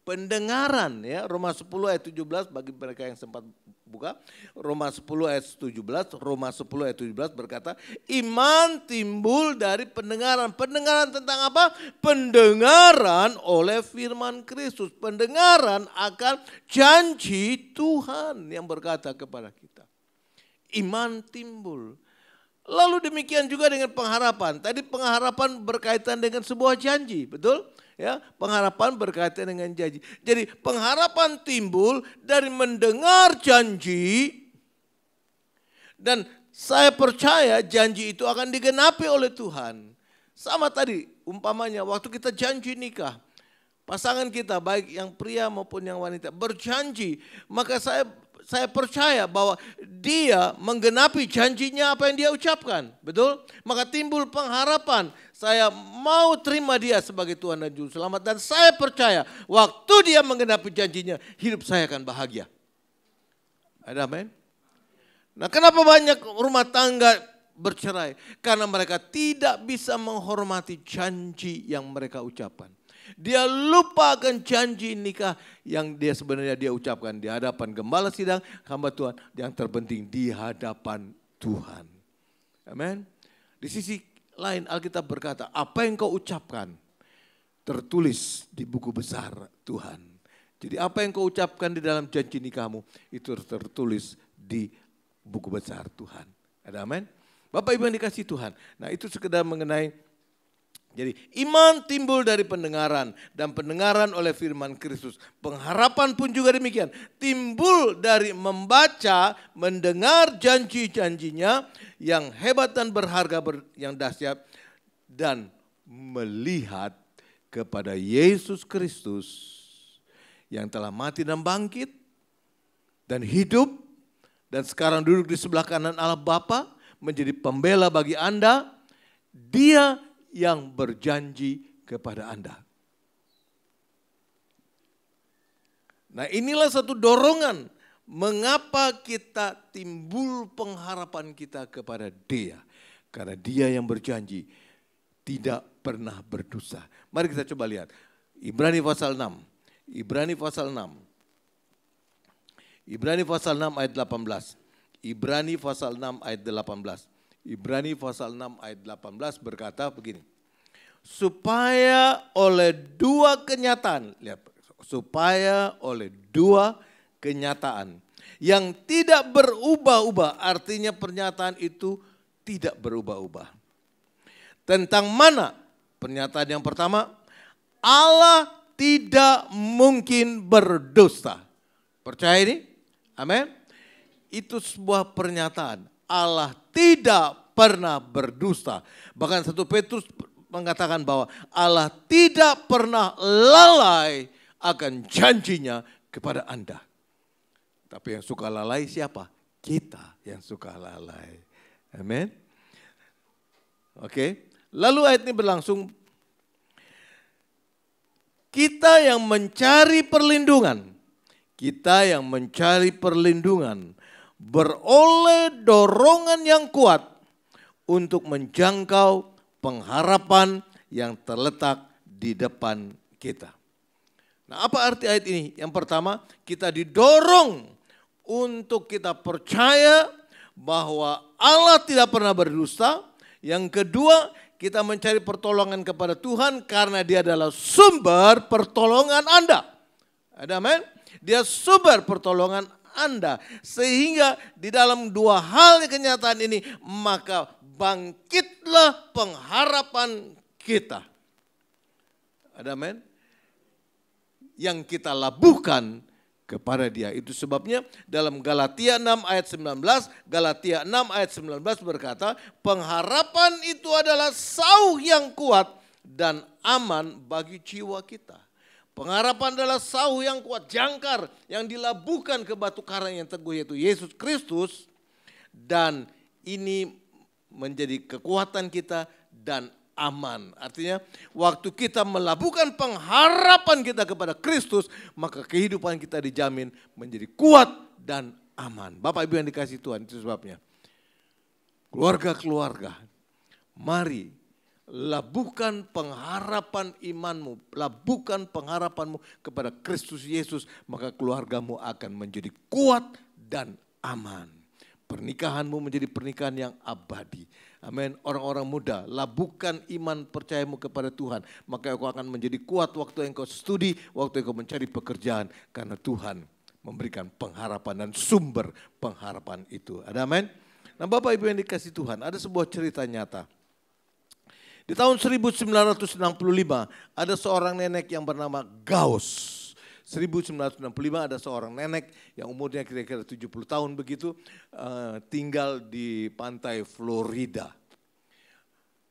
pendengaran, ya. Roma 10 ayat 17 bagi mereka yang sempat buka. Roma 10 ayat 17, Roma 10 ayat 17 berkata, iman timbul dari pendengaran. Pendengaran tentang apa? Pendengaran oleh firman Kristus. Pendengaran akan janji Tuhan yang berkata kepada kita. Iman timbul. Lalu demikian juga dengan pengharapan. Tadi pengharapan berkaitan dengan sebuah janji, betul? Ya, pengharapan berkaitan dengan janji. Jadi pengharapan timbul dari mendengar janji dan saya percaya janji itu akan digenapi oleh Tuhan. Sama tadi umpamanya waktu kita janji nikah, pasangan kita baik yang pria maupun yang wanita berjanji, maka saya percaya bahwa dia menggenapi janjinya apa yang dia ucapkan. Betul? Maka timbul pengharapan. Saya mau terima dia sebagai Tuhan dan Juru Selamat. Dan saya percaya waktu dia menggenapi janjinya, hidup saya akan bahagia. Ada amin? Nah, kenapa banyak rumah tangga bercerai? Karena mereka tidak bisa menghormati janji yang mereka ucapkan. Dia lupa akan janji nikah yang dia sebenarnya dia ucapkan di hadapan gembala sidang, hamba Tuhan, yang terpenting di hadapan Tuhan. Amin. Di sisi lain Alkitab berkata, apa yang kau ucapkan tertulis di buku besar Tuhan. Jadi apa yang kau ucapkan di dalam janji nikahmu itu tertulis di buku besar Tuhan. Ada amin? Bapak Ibu yang dikasihi Tuhan. Nah, itu sekedar mengenai jadi iman timbul dari pendengaran dan pendengaran oleh firman Kristus. Pengharapan pun juga demikian. Timbul dari membaca, mendengar janji-janjinya yang hebat dan berharga yang dahsyat dan melihat kepada Yesus Kristus yang telah mati dan bangkit dan hidup dan sekarang duduk di sebelah kanan Allah Bapa menjadi pembela bagi Anda. Dia yang berjanji kepada Anda. Nah, inilah satu dorongan mengapa kita timbul pengharapan kita kepada Dia. Karena Dia yang berjanji tidak pernah berdosa. Mari kita coba lihat. Ibrani pasal 6. Ibrani pasal 6. Ibrani pasal 6 ayat 18. Ibrani pasal 6 ayat 18. Ibrani pasal 6 ayat 18 berkata begini. Supaya oleh dua kenyataan, lihat, supaya oleh dua kenyataan yang tidak berubah-ubah, artinya pernyataan itu tidak berubah-ubah. Tentang mana? Pernyataan yang pertama, Allah tidak mungkin berdusta. Percaya ini? Amin. Itu sebuah pernyataan. Allah tidak pernah berdusta. Bahkan 1 Petrus mengatakan bahwa Allah tidak pernah lalai akan janjinya kepada Anda. Tapi yang suka lalai siapa? Kita yang suka lalai. Amin. Oke. Lalu ayat ini berlangsung. Kita yang mencari perlindungan. Kita yang mencari perlindungan. Beroleh dorongan yang kuat untuk menjangkau pengharapan yang terletak di depan kita. Nah, apa arti ayat ini? Yang pertama, kita didorong untuk kita percaya bahwa Allah tidak pernah berdusta. Yang kedua, kita mencari pertolongan kepada Tuhan karena Dia adalah sumber pertolongan Anda. Ada amin? Dia sumber pertolongan Anda. Sehingga di dalam dua hal kenyataan ini, maka bangkitlah pengharapan kita. Ada amin? Yang kita labuhkan kepada Dia. Itu sebabnya dalam Galatia 6 ayat 19, Galatia 6 ayat 19 berkata, pengharapan itu adalah sauh yang kuat dan aman bagi jiwa kita. Pengharapan adalah sauh yang kuat, jangkar yang dilabuhkan ke batu karang yang teguh yaitu Yesus Kristus. Dan ini menjadi kekuatan kita dan aman. Artinya waktu kita melabuhkan pengharapan kita kepada Kristus, maka kehidupan kita dijamin menjadi kuat dan aman. Bapak Ibu yang dikasihi Tuhan, itu sebabnya keluarga-keluarga Mari labuhkan pengharapan imanmu, labuhkan pengharapanmu kepada Kristus Yesus, maka keluargamu akan menjadi kuat dan aman. Pernikahanmu menjadi pernikahan yang abadi. Amin. Orang-orang muda, labuhkan iman percayamu kepada Tuhan, maka engkau akan menjadi kuat waktu engkau studi, waktu engkau mencari pekerjaan, karena Tuhan memberikan pengharapan dan sumber pengharapan itu. Ada amin? Nah Bapak Ibu yang dikasih Tuhan, ada sebuah cerita nyata. Di tahun 1965 ada seorang nenek yang bernama Gauss. 1965 ada seorang nenek yang umurnya kira-kira 70 tahun begitu, tinggal di pantai Florida.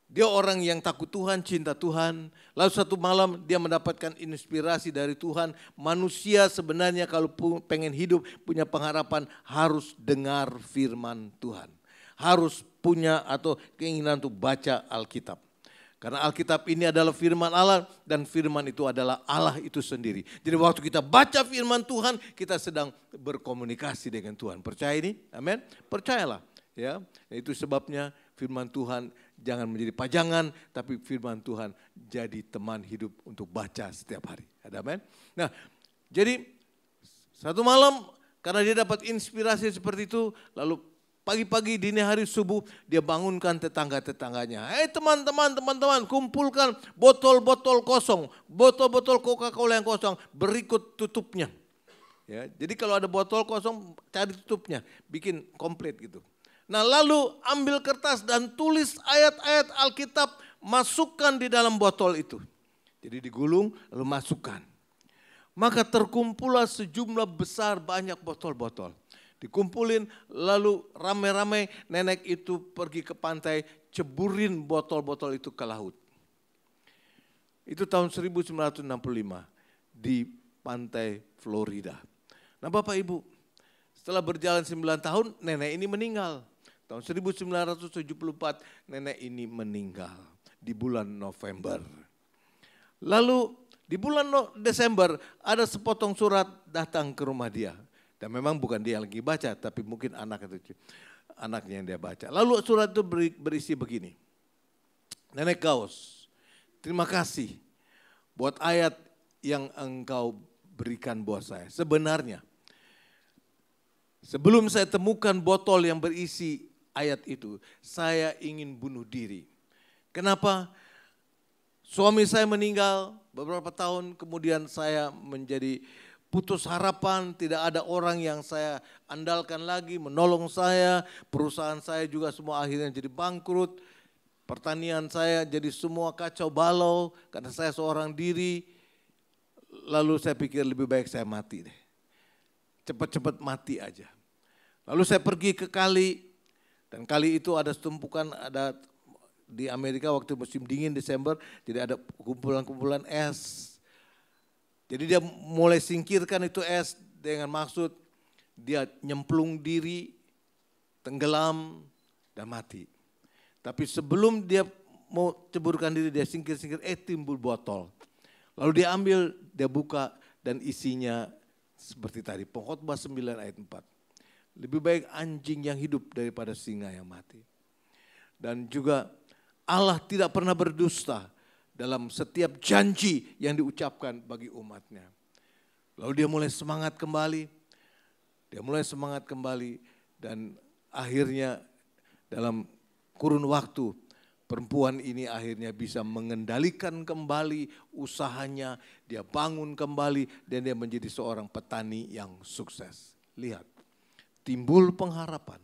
Dia orang yang takut Tuhan, cinta Tuhan. Lalu satu malam dia mendapatkan inspirasi dari Tuhan. Manusia sebenarnya kalau pengen hidup, punya pengharapan, harus dengar firman Tuhan. Harus punya atau keinginan untuk baca Alkitab. Karena Alkitab ini adalah firman Allah dan firman itu adalah Allah itu sendiri. Jadi waktu kita baca firman Tuhan, kita sedang berkomunikasi dengan Tuhan. Percaya ini? Amin. Percayalah. Ya, itu sebabnya firman Tuhan jangan menjadi pajangan, tapi firman Tuhan jadi teman hidup untuk baca setiap hari. Ada amin? Nah, jadi satu malam karena dia dapat inspirasi seperti itu, lalu pagi-pagi dini hari subuh dia bangunkan tetangga-tetangganya. Teman-teman, kumpulkan botol-botol kosong, botol-botol Coca-Cola yang kosong, berikut tutupnya. Ya, jadi kalau ada botol kosong cari tutupnya, bikin komplit gitu. Nah lalu ambil kertas dan tulis ayat-ayat Alkitab, masukkan di dalam botol itu. Jadi digulung lalu masukkan. Maka terkumpullah sejumlah besar banyak botol-botol. Dikumpulin lalu ramai-ramai nenek itu pergi ke pantai, ceburin botol-botol itu ke laut. Itu tahun 1965 di pantai Florida. Nah Bapak Ibu, setelah berjalan 9 tahun nenek ini meninggal. Tahun 1974 nenek ini meninggal di bulan November. Lalu di bulan Desember ada sepotong surat datang ke rumah dia. Dan memang bukan dia lagi baca, tapi mungkin anaknya yang dia baca. Lalu surat itu berisi begini. Nenek Gauss, terima kasih buat ayat yang engkau berikan buat saya. Sebenarnya, sebelum saya temukan botol yang berisi ayat itu, saya ingin bunuh diri. Kenapa? Suami saya meninggal, beberapa tahun kemudian saya menjadi putus harapan, tidak ada orang yang saya andalkan lagi menolong saya. Perusahaan saya juga semua akhirnya jadi bangkrut. Pertanian saya jadi semua kacau balau karena saya seorang diri. Lalu saya pikir lebih baik saya mati deh. Cepat-cepat mati aja. Lalu saya pergi ke kali, dan kali itu ada setumpukan, ada di Amerika waktu musim dingin Desember, jadi ada kumpulan-kumpulan es. Jadi dia mulai singkirkan itu es dengan maksud dia nyemplung diri, tenggelam, dan mati. Tapi sebelum dia mau ceburkan diri, dia singkir-singkir, timbul botol. Lalu dia ambil, dia buka, dan isinya seperti tadi, Pengkhotbah 9 ayat 4. Lebih baik anjing yang hidup daripada singa yang mati. Dan juga Allah tidak pernah berdusta dalam setiap janji yang diucapkan bagi umatnya. Lalu dia mulai semangat kembali. Dan akhirnya dalam kurun waktu perempuan ini akhirnya bisa mengendalikan kembali usahanya. Dia bangun kembali dan dia menjadi seorang petani yang sukses. Lihat, timbul pengharapan.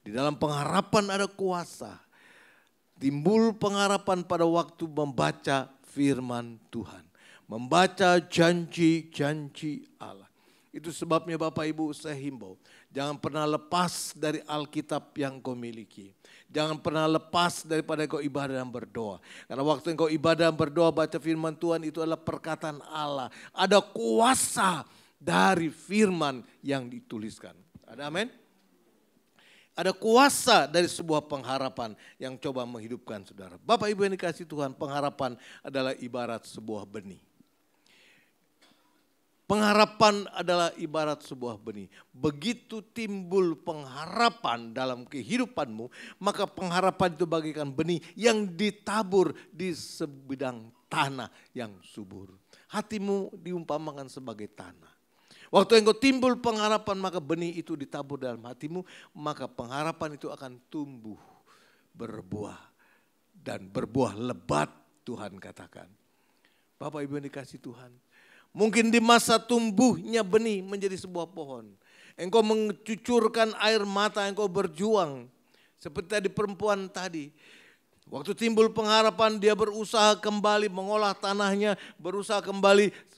Di dalam pengharapan ada kuasa. Timbul pengharapan pada waktu membaca firman Tuhan. Membaca janji-janji Allah. Itu sebabnya Bapak Ibu saya himbau. Jangan pernah lepas dari Alkitab yang kau miliki. Jangan pernah lepas daripada kau ibadah dan berdoa. Karena waktu engkau ibadah dan berdoa baca firman Tuhan itu adalah perkataan Allah. Ada kuasa dari firman yang dituliskan. Ada amin? Ada kuasa dari sebuah pengharapan yang coba menghidupkan saudara. Bapak Ibu yang dikasih Tuhan, pengharapan adalah ibarat sebuah benih. Pengharapan adalah ibarat sebuah benih. Begitu timbul pengharapan dalam kehidupanmu, maka pengharapan itu bagaikan benih yang ditabur di sebidang tanah yang subur. Hatimu diumpamakan sebagai tanah. Waktu engkau timbul pengharapan, maka benih itu ditabur dalam hatimu, maka pengharapan itu akan tumbuh, berbuah, dan berbuah lebat, Tuhan katakan. Bapak Ibu yang dikasihi Tuhan, mungkin di masa tumbuhnya benih menjadi sebuah pohon, engkau mencucurkan air mata, engkau berjuang. Seperti tadi perempuan tadi, waktu timbul pengharapan dia berusaha kembali mengolah tanahnya, berusaha kembali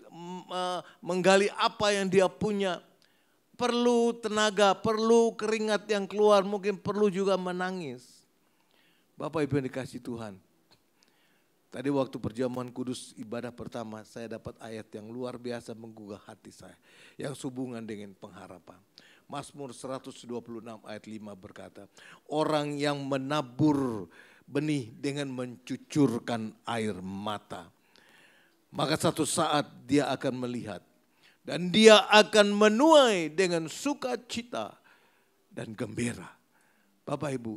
menggali apa yang dia punya. Perlu tenaga, perlu keringat yang keluar, mungkin perlu juga menangis. Bapak Ibu yang dikasihi Tuhan, tadi waktu perjamuan kudus ibadah pertama, saya dapat ayat yang luar biasa menggugah hati saya, yang sehubungan dengan pengharapan. Mazmur 126 ayat 5 berkata, orang yang menabur benih dengan mencucurkan air mata, maka satu saat dia akan melihat dan dia akan menuai dengan sukacita dan gembira. Bapak Ibu,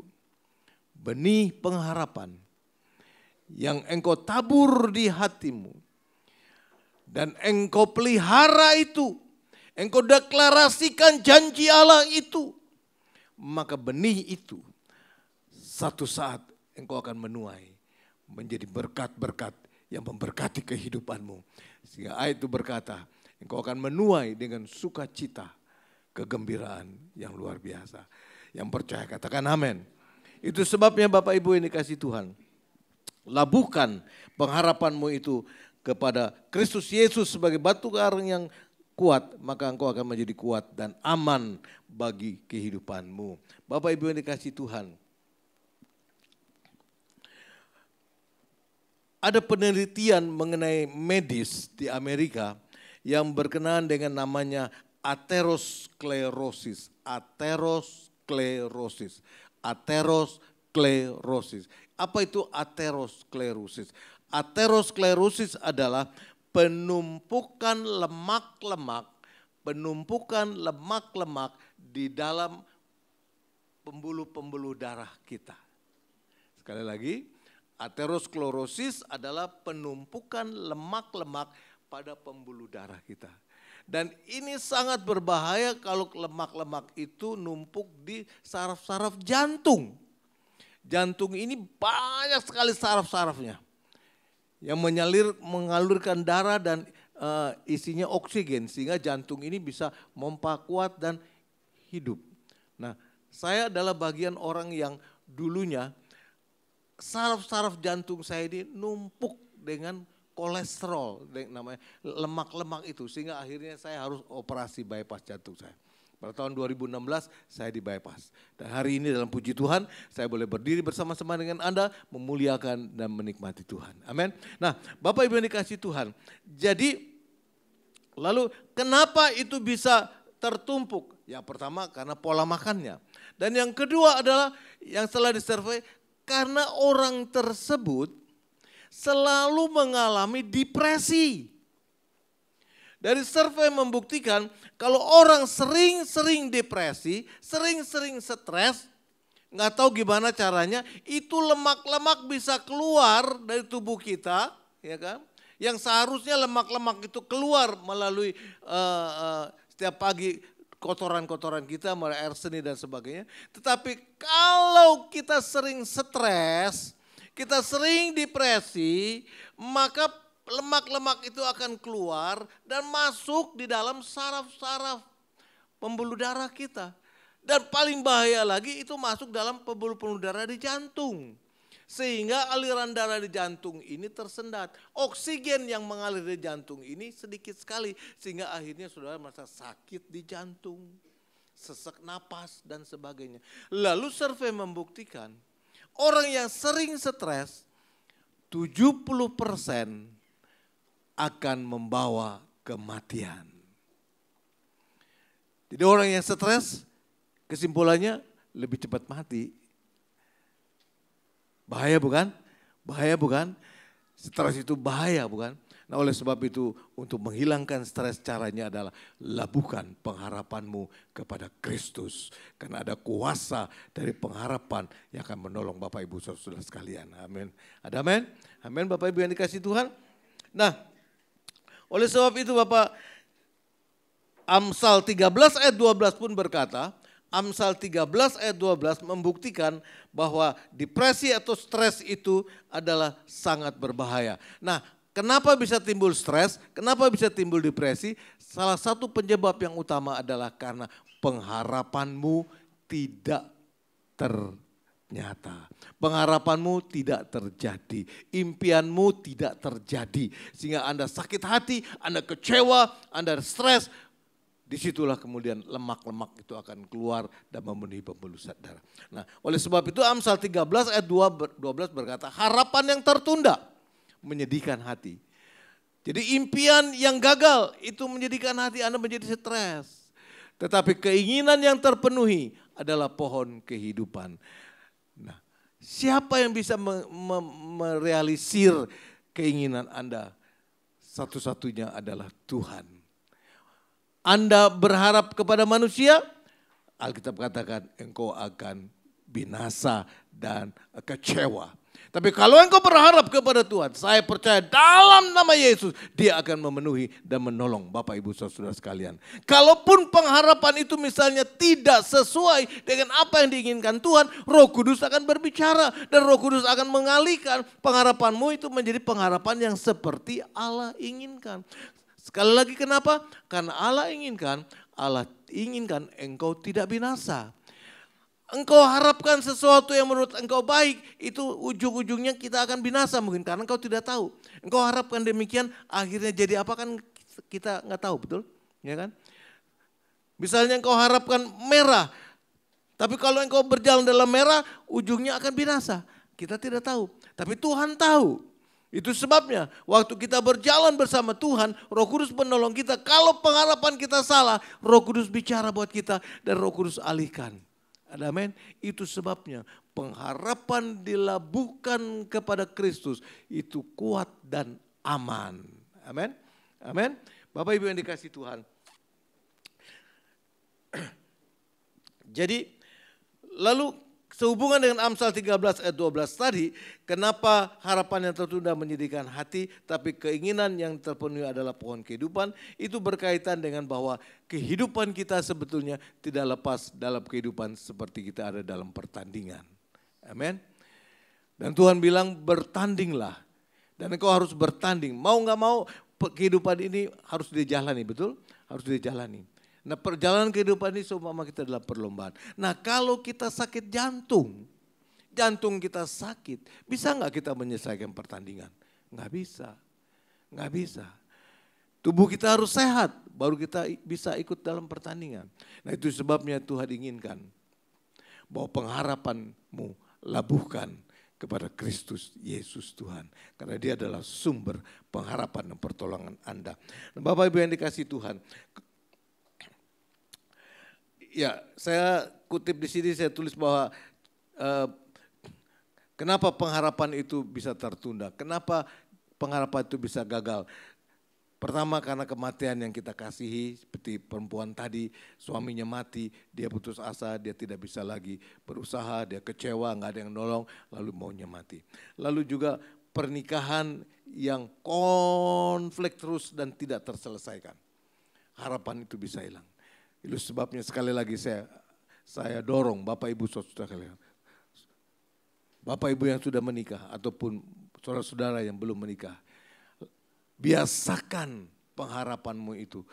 benih pengharapan yang engkau tabur di hatimu dan engkau pelihara itu, engkau deklarasikan janji Allah itu, maka benih itu satu saat engkau akan menuai menjadi berkat-berkat yang memberkati kehidupanmu. Sehingga ayat itu berkata, engkau akan menuai dengan sukacita, kegembiraan yang luar biasa. Yang percaya katakan amin. Itu sebabnya Bapak Ibu yang dikasihi Tuhan, labuhkan pengharapanmu itu kepada Kristus Yesus sebagai batu karang yang kuat, maka engkau akan menjadi kuat dan aman bagi kehidupanmu. Bapak Ibu yang dikasihi Tuhan, ada penelitian mengenai medis di Amerika yang berkenaan dengan namanya aterosklerosis. Aterosklerosis. Apa itu aterosklerosis? Aterosklerosis adalah penumpukan lemak-lemak di dalam pembuluh-pembuluh darah kita. Sekali lagi, aterosklerosis adalah penumpukan lemak-lemak pada pembuluh darah kita. Dan ini sangat berbahaya kalau lemak-lemak itu numpuk di saraf-saraf jantung. Jantung ini banyak sekali saraf-sarafnya yang mengalirkan darah dan isinya oksigen sehingga jantung ini bisa mompa kuat dan hidup. Nah, saya adalah bagian orang yang dulunya saraf-saraf jantung saya ini numpuk dengan kolesterol, namanya lemak-lemak itu, sehingga akhirnya saya harus operasi bypass jantung saya. Pada tahun 2016 saya di bypass. Dan hari ini dalam puji Tuhan saya boleh berdiri bersama-sama dengan Anda memuliakan dan menikmati Tuhan. Amin. Nah, Bapak Ibu yang dikasihi Tuhan, jadi lalu kenapa itu bisa tertumpuk? Yang pertama karena pola makannya. Dan yang kedua adalah yang setelah disurvei, karena orang tersebut selalu mengalami depresi. Dari survei membuktikan kalau orang sering-sering depresi, sering-sering stres, nggak tahu gimana caranya, itu lemak-lemak bisa keluar dari tubuh kita, ya kan? Yang seharusnya lemak-lemak itu keluar melalui setiap pagi kotoran-kotoran kita, mulai air seni dan sebagainya. Tetapi kalau kita sering stres, kita sering depresi, maka lemak-lemak itu akan keluar dan masuk di dalam saraf-saraf pembuluh darah kita. Dan paling bahaya lagi itu masuk dalam pembuluh-pembuluh darah di jantung. Sehingga aliran darah di jantung ini tersendat. Oksigen yang mengalir di jantung ini sedikit sekali. Sehingga akhirnya saudara merasa sakit di jantung, sesak napas dan sebagainya. Lalu survei membuktikan orang yang sering stres 70% akan membawa kematian. Jadi orang yang stres kesimpulannya lebih cepat mati. Bahaya bukan? Bahaya bukan? Stres itu bahaya bukan? Nah oleh sebab itu untuk menghilangkan stres caranya adalah labuhkan pengharapanmu kepada Kristus. Karena ada kuasa dari pengharapan yang akan menolong Bapak Ibu Saudara sekalian. Amin. Ada amin? Amin Bapak Ibu yang dikasih Tuhan. Nah oleh sebab itu Bapak, Amsal 13 ayat 12 pun berkata, Amsal 13 ayat 12 membuktikan bahwa depresi atau stres itu adalah sangat berbahaya. Nah, kenapa bisa timbul stres? Kenapa bisa timbul depresi? Salah satu penyebab yang utama adalah karena pengharapanmu tidak ternyata. Pengharapanmu tidak terjadi. Impianmu tidak terjadi. Sehingga Anda sakit hati, Anda kecewa, Anda stres. Disitulah kemudian lemak-lemak itu akan keluar dan memenuhi pembuluh darah. Nah, oleh sebab itu Amsal 13 ayat 12 berkata, harapan yang tertunda menyedihkan hati. Jadi impian yang gagal itu menyedihkan hati Anda menjadi stres. Tetapi keinginan yang terpenuhi adalah pohon kehidupan. Nah, siapa yang bisa merealisir keinginan Anda? Satu-satunya adalah Tuhan. Anda berharap kepada manusia, Alkitab katakan engkau akan binasa dan kecewa. Tapi kalau engkau berharap kepada Tuhan, saya percaya dalam nama Yesus, Dia akan memenuhi dan menolong Bapak Ibu Saudara sekalian. Kalaupun pengharapan itu misalnya tidak sesuai dengan apa yang diinginkan Tuhan, Roh Kudus akan berbicara dan Roh Kudus akan mengalihkan pengharapanmu itu menjadi pengharapan yang seperti Allah inginkan. Sekali lagi kenapa? Karena Allah inginkan engkau tidak binasa. Engkau harapkan sesuatu yang menurut engkau baik, itu ujung-ujungnya kita akan binasa mungkin karena engkau tidak tahu. Engkau harapkan demikian, akhirnya jadi apa kan kita nggak tahu, betul? Ya kan? Misalnya engkau harapkan merah, tapi kalau engkau berjalan dalam merah, ujungnya akan binasa. Kita tidak tahu, tapi Tuhan tahu. Itu sebabnya waktu kita berjalan bersama Tuhan, Roh Kudus menolong kita. Kalau pengharapan kita salah, Roh Kudus bicara buat kita dan Roh Kudus alihkan. Amin. Itu sebabnya pengharapan dilabuhkan kepada Kristus itu kuat dan aman. Amin. Amin. Bapak Ibu yang dikasih Tuhan. Jadi lalu sehubungan dengan Amsal 13 ayat 12 tadi, kenapa harapan yang tertunda menyedihkan hati, tapi keinginan yang terpenuhi adalah pohon kehidupan, itu berkaitan dengan bahwa kehidupan kita sebetulnya tidak lepas dalam kehidupan seperti kita ada dalam pertandingan. Amin. Dan Tuhan bilang bertandinglah, dan engkau harus bertanding. Mau gak mau kehidupan ini harus dijalani, betul? Harus dijalani. Nah perjalanan kehidupan ini seumpama kita dalam perlombaan. Nah kalau kita sakit jantung kita sakit, bisa gak kita menyelesaikan pertandingan? Gak bisa, gak bisa. Tubuh kita harus sehat, baru kita bisa ikut dalam pertandingan. Nah itu sebabnya Tuhan inginkan bahwa pengharapanmu labuhkan kepada Kristus Yesus Tuhan. Karena Dia adalah sumber pengharapan dan pertolongan Anda. Nah, Bapak Ibu yang dikasih Tuhan, ya, saya kutip di sini, saya tulis bahwa kenapa pengharapan itu bisa tertunda, kenapa pengharapan itu bisa gagal. Pertama karena kematian yang kita kasihi, seperti perempuan tadi, suaminya mati, dia putus asa, dia tidak bisa lagi berusaha, dia kecewa, nggak ada yang nolong, lalu maunya mati. Lalu juga pernikahan yang konflik terus dan tidak terselesaikan. Harapan itu bisa hilang. Itu sebabnya sekali lagi saya dorong Bapak Ibu saudara kalian. Bapak Ibu yang sudah menikah ataupun saudara-saudara yang belum menikah. Biasakan pengharapanmu itu.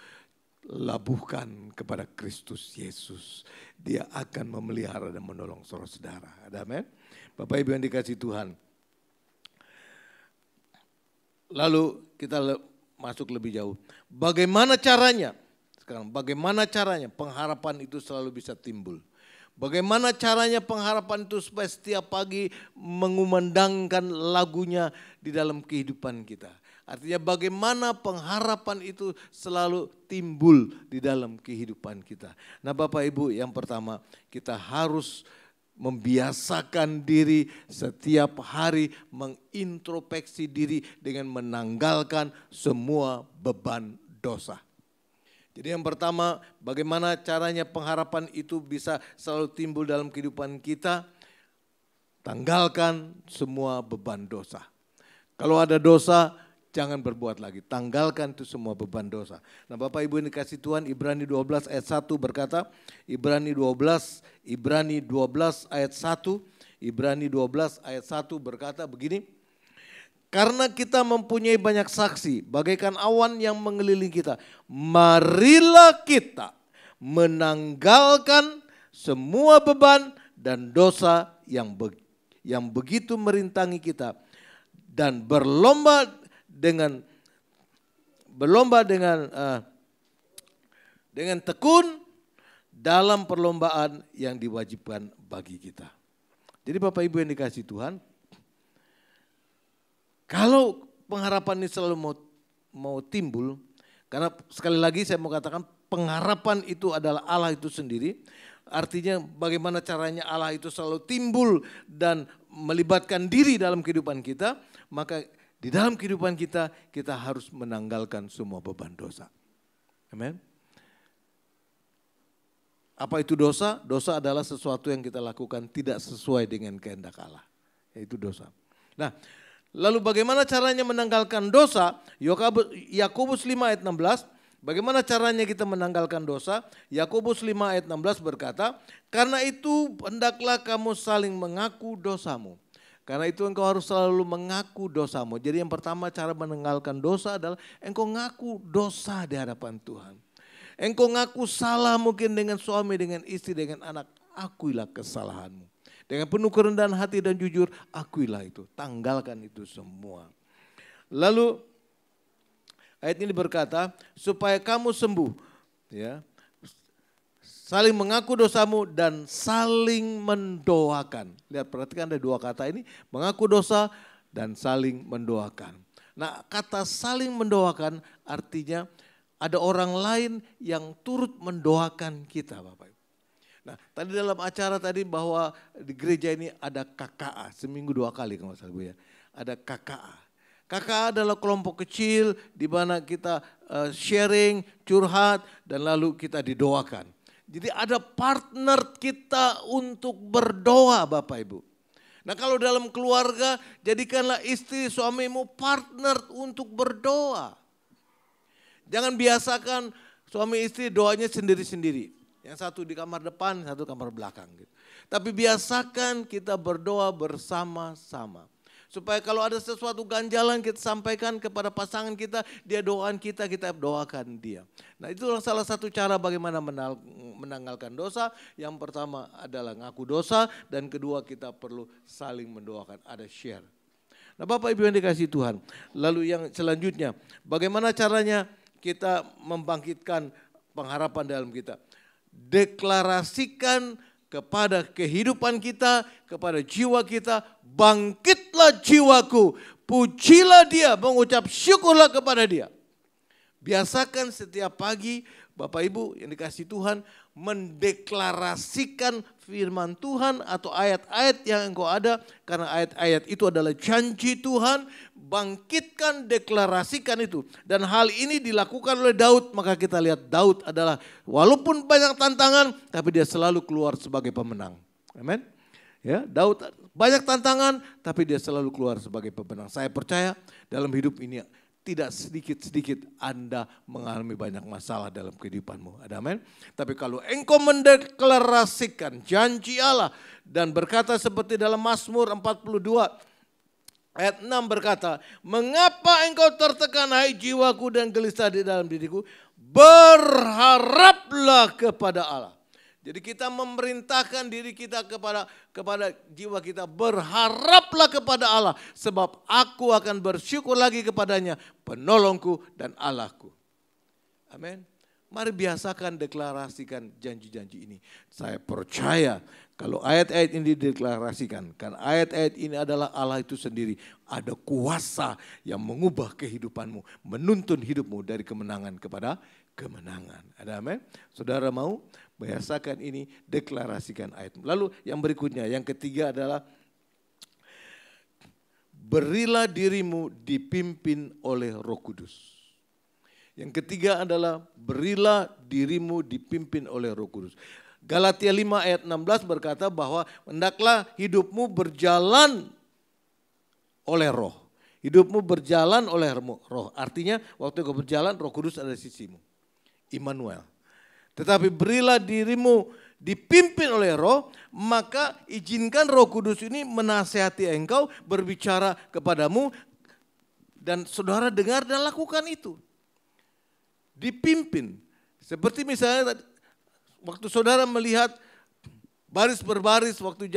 Labuhkan kepada Kristus Yesus. Dia akan memelihara dan menolong saudara-saudara. Ada amin? Bapak Ibu yang dikasih Tuhan. Lalu kita masuk lebih jauh. Bagaimana caranya? Sekarang bagaimana caranya pengharapan itu selalu bisa timbul? Bagaimana caranya pengharapan itu supaya setiap pagi mengumandangkan lagunya di dalam kehidupan kita? Artinya bagaimana pengharapan itu selalu timbul di dalam kehidupan kita. Nah Bapak Ibu, yang pertama kita harus membiasakan diri setiap hari mengintrospeksi diri dengan menanggalkan semua beban dosa. Jadi yang pertama, bagaimana caranya pengharapan itu bisa selalu timbul dalam kehidupan kita? Tanggalkan semua beban dosa. Kalau ada dosa, jangan berbuat lagi. Tanggalkan itu semua beban dosa. Nah Bapak Ibu yang dikasih Tuhan, Ibrani 12 ayat 1 berkata, Ibrani 12 ayat 1, Ibrani 12 ayat 1 berkata begini. Karena kita mempunyai banyak saksi, bagaikan awan yang mengelilingi kita. Marilah kita menanggalkan semua beban dan dosa yang begitu merintangi kita. Dan berlomba dengan tekun dalam perlombaan yang diwajibkan bagi kita. Jadi Bapak Ibu yang dikasih Tuhan, kalau pengharapan ini selalu mau timbul, karena sekali lagi saya mau katakan pengharapan itu adalah Allah itu sendiri. Artinya bagaimana caranya Allah itu selalu timbul dan melibatkan diri dalam kehidupan kita, maka di dalam kehidupan kita, kita harus menanggalkan semua beban dosa. Amin. Apa itu dosa? Dosa adalah sesuatu yang kita lakukan tidak sesuai dengan kehendak Allah. Yaitu dosa. Nah, lalu bagaimana caranya menanggalkan dosa? Yakobus 5 ayat 16. Bagaimana caranya kita menanggalkan dosa? Yakobus 5 ayat 16 berkata, karena itu hendaklah kamu saling mengaku dosamu. Karena itu engkau harus selalu mengaku dosamu. Jadi yang pertama cara menanggalkan dosa adalah engkau ngaku dosa di hadapan Tuhan. Engkau ngaku salah mungkin dengan suami, dengan istri, dengan anak. Akuilah kesalahanmu. Dengan penuh kerendahan hati dan jujur, akuilah itu. Tanggalkan itu semua. Lalu ayat ini berkata, supaya kamu sembuh. Ya, saling mengaku dosamu dan saling mendoakan. Lihat, perhatikan ada dua kata ini, mengaku dosa dan saling mendoakan. Nah, kata saling mendoakan artinya ada orang lain yang turut mendoakan kita, Bapak Ibu. Nah, tadi dalam acara tadi bahwa di gereja ini ada KKA, seminggu 2 kali kalau salah Bu ya. Ada KKA. KKA adalah kelompok kecil di mana kita sharing, curhat dan lalu kita didoakan. Jadi ada partner kita untuk berdoa Bapak Ibu. Nah kalau dalam keluarga jadikanlah istri suamimu partner untuk berdoa. Jangan biasakan suami istri doanya sendiri-sendiri. Yang satu di kamar depan, satu kamar belakang. Gitu. Tapi biasakan kita berdoa bersama-sama. Supaya kalau ada sesuatu ganjalan kita sampaikan kepada pasangan kita, dia doakan kita doakan dia. Nah itulah salah satu cara bagaimana menanggalkan dosa. Yang pertama adalah ngaku dosa dan kedua kita perlu saling mendoakan, ada share. Nah Bapak Ibu yang dikasihi Tuhan, lalu yang selanjutnya bagaimana caranya kita membangkitkan pengharapan dalam kita. Deklarasikan kepada kehidupan kita, kepada jiwa kita, bangkitlah jiwaku, pujilah dia, mengucap syukurlah kepada dia. Biasakan setiap pagi Bapak Ibu yang dikasihi Tuhan mendeklarasikan firman Tuhan atau ayat-ayat yang engkau ada. Karena ayat-ayat itu adalah janji Tuhan. Bangkitkan, deklarasikan itu. Dan hal ini dilakukan oleh Daud. Maka kita lihat Daud adalah walaupun banyak tantangan tapi dia selalu keluar sebagai pemenang. Amin. Ya, Daud banyak tantangan tapi dia selalu keluar sebagai pemenang. Saya percaya dalam hidup ini tidak sedikit-sedikit Anda mengalami banyak masalah dalam kehidupanmu. Ada amin? Tapi kalau engkau mendeklarasikan janji Allah dan berkata seperti dalam Mazmur 42 ayat 6 berkata, mengapa engkau tertekan hai jiwaku dan gelisah di dalam diriku? Berharaplah kepada Allah. Jadi kita memerintahkan diri kita kepada jiwa kita. Berharaplah kepada Allah. Sebab aku akan bersyukur lagi kepadanya. Penolongku dan Allahku. Amin. Mari biasakan deklarasikan janji-janji ini. Saya percaya kalau ayat-ayat ini dideklarasikan. Karena ayat-ayat ini adalah Allah itu sendiri. Ada kuasa yang mengubah kehidupanmu. Menuntun hidupmu dari kemenangan kepada kemenangan. Ada amin? Saudara mau Bahasakan ini, deklarasikan ayat. Lalu yang berikutnya, yang ketiga adalah berilah dirimu dipimpin oleh Roh Kudus. Yang ketiga adalah berilah dirimu dipimpin oleh Roh Kudus. Galatia 5 ayat 16 berkata bahwa hendaklah hidupmu berjalan oleh Roh. Hidupmu berjalan oleh Roh. Artinya waktu kau berjalan Roh Kudus ada di sisimu. Immanuel. Tetapi berilah dirimu dipimpin oleh Roh, maka izinkan Roh Kudus ini menasihati engkau, berbicara kepadamu, dan saudara dengar dan lakukan itu. Dipimpin. Seperti misalnya waktu saudara melihat baris berbaris waktu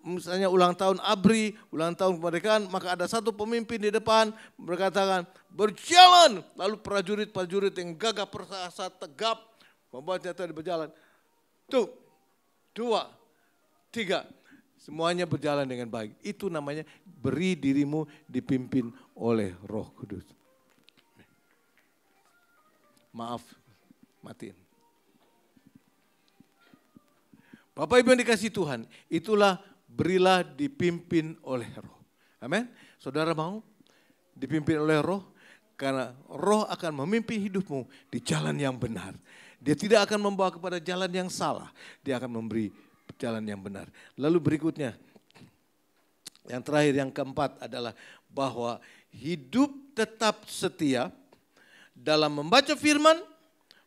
misalnya ulang tahun ABRI, ulang tahun kemerdekaan, maka ada satu pemimpin di depan berkatakan berjalan. Lalu prajurit-prajurit yang gagah perkasa tegap membuat nyata berjalan. 1, 2, 3. Semuanya berjalan dengan baik. Itu namanya beri dirimu dipimpin oleh Roh Kudus. Maaf, matiin. Bapak Ibu yang dikasihi Tuhan, itulah berilah dipimpin oleh Roh. Amin. Saudara mau dipimpin oleh Roh? Karena Roh akan memimpin hidupmu di jalan yang benar. Dia tidak akan membawa kepada jalan yang salah. Dia akan memberi jalan yang benar. Lalu berikutnya, yang terakhir, yang keempat adalah bahwa hidup tetap setia dalam membaca firman,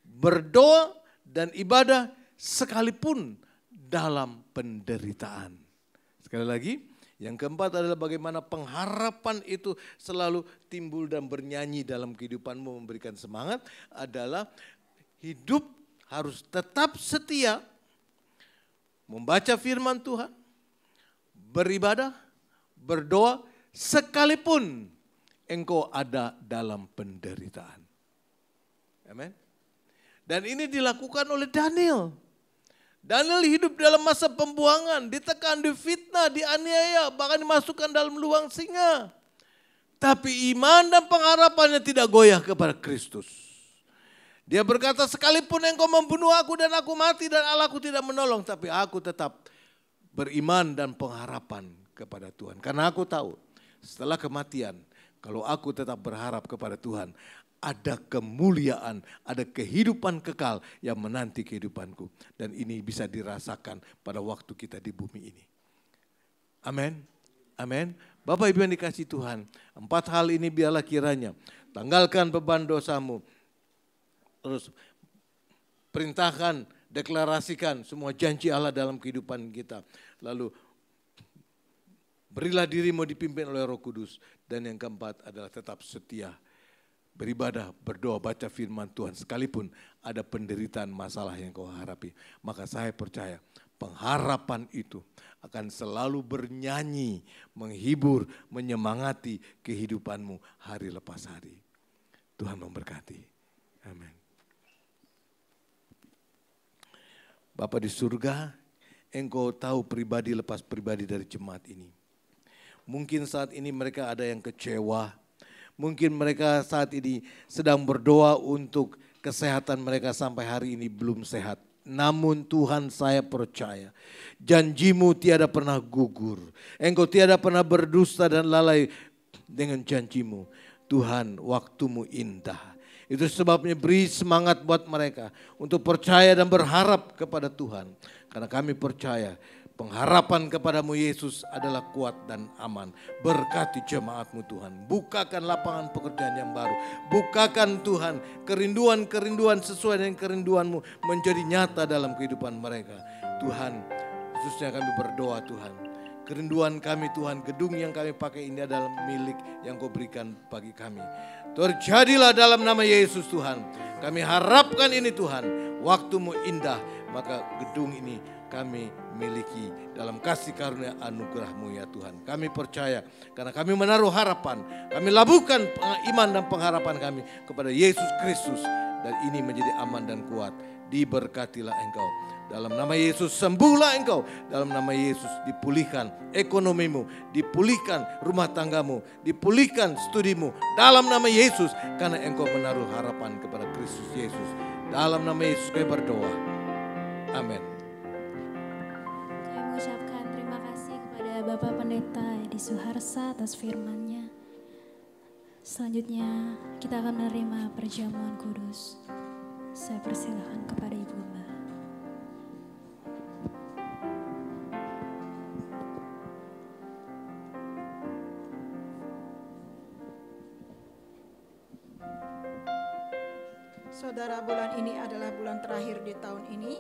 berdoa dan ibadah sekalipun dalam penderitaan. Sekali lagi, yang keempat adalah bagaimana pengharapan itu selalu timbul dan bernyanyi dalam kehidupanmu, memberikan semangat, adalah hidup harus tetap setia, membaca firman Tuhan, beribadah, berdoa, sekalipun engkau ada dalam penderitaan. Amin. Dan ini dilakukan oleh Daniel. Daniel hidup dalam masa pembuangan, ditekan, difitnah, dianiaya, bahkan dimasukkan dalam lubang singa. Tapi iman dan pengharapannya tidak goyah kepada Kristus. Dia berkata, sekalipun engkau membunuh aku dan aku mati dan Allahku tidak menolong, tapi aku tetap beriman dan pengharapan kepada Tuhan. Karena aku tahu setelah kematian, kalau aku tetap berharap kepada Tuhan, ada kemuliaan, ada kehidupan kekal yang menanti kehidupanku. Dan ini bisa dirasakan pada waktu kita di bumi ini. Amin. Amin. Bapak Ibu yang dikasihi Tuhan, 4 hal ini biarlah kiranya. Tanggalkan beban dosamu. Terus perintahkan, deklarasikan semua janji Allah dalam kehidupan kita. Lalu berilah dirimu dipimpin oleh Roh Kudus. Dan yang keempat adalah tetap setia. Beribadah, berdoa, baca firman Tuhan. Sekalipun ada penderitaan masalah yang kau hadapi. Maka saya percaya pengharapan itu akan selalu bernyanyi, menghibur, menyemangati kehidupanmu hari lepas hari. Tuhan memberkati. Amin. Bapa di surga, engkau tahu pribadi lepas pribadi dari jemaat ini. Mungkin saat ini mereka ada yang kecewa. Mungkin mereka saat ini sedang berdoa untuk kesehatan mereka sampai hari ini belum sehat. Namun Tuhan, saya percaya janjimu tiada pernah gugur. Engkau tiada pernah berdusta dan lalai dengan janjimu. Tuhan, waktumu indah. Itu sebabnya beri semangat buat mereka untuk percaya dan berharap kepada Tuhan. Karena kami percaya pengharapan kepadamu Yesus adalah kuat dan aman. Berkati jemaatmu Tuhan. Bukakan lapangan pekerjaan yang baru. Bukakan Tuhan kerinduan-kerinduan sesuai dengan kerinduanmu menjadi nyata dalam kehidupan mereka. Tuhan, khususnya kami berdoa Tuhan. Kerinduan kami Tuhan, gedung yang kami pakai ini adalah milik yang kau berikan bagi kami. Terjadilah dalam nama Yesus Tuhan. Kami harapkan ini Tuhan. Waktumu indah, maka gedung ini kami miliki dalam kasih karunia anugerah-Mu ya Tuhan. Kami percaya karena kami menaruh harapan. Kami labuhkan iman dan pengharapan kami kepada Yesus Kristus. Dan ini menjadi aman dan kuat. Diberkatilah engkau. Dalam nama Yesus sembuhlah engkau. Dalam nama Yesus dipulihkan ekonomimu. Dipulihkan rumah tanggamu. Dipulihkan studimu. Dalam nama Yesus. Karena engkau menaruh harapan kepada Kristus Yesus. Dalam nama Yesus kami berdoa. Amin. Kami mengucapkan terima kasih kepada Bapak Pendeta Edi Suharsa atas firman-Nya. Selanjutnya kita akan menerima perjamuan kudus. Saya persilahkan kepada Ibu Gembala. Saudara, bulan ini adalah bulan terakhir di tahun ini.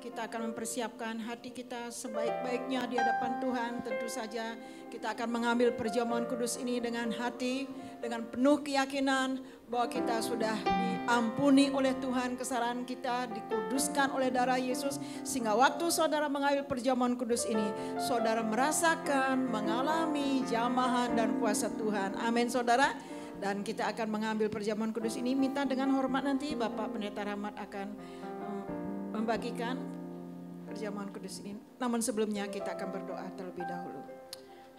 Kita akan mempersiapkan hati kita sebaik-baiknya di hadapan Tuhan. Tentu saja kita akan mengambil perjamuan kudus ini dengan hati, dengan penuh keyakinan bahwa kita sudah diampuni oleh Tuhan, kesalahan kita dikuduskan oleh darah Yesus. Sehingga waktu saudara mengambil perjamuan kudus ini, saudara merasakan, mengalami jamahan dan kuasa Tuhan. Amin saudara. Dan kita akan mengambil perjamuan kudus ini, minta dengan hormat nanti Bapak Pendeta Rahmat akan membagikan perjamuan kudus ini. Namun sebelumnya kita akan berdoa terlebih dahulu.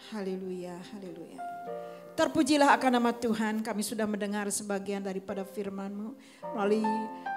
Haleluya, haleluya. Terpujilah akan nama Tuhan, kami sudah mendengar sebagian daripada firman-Mu melalui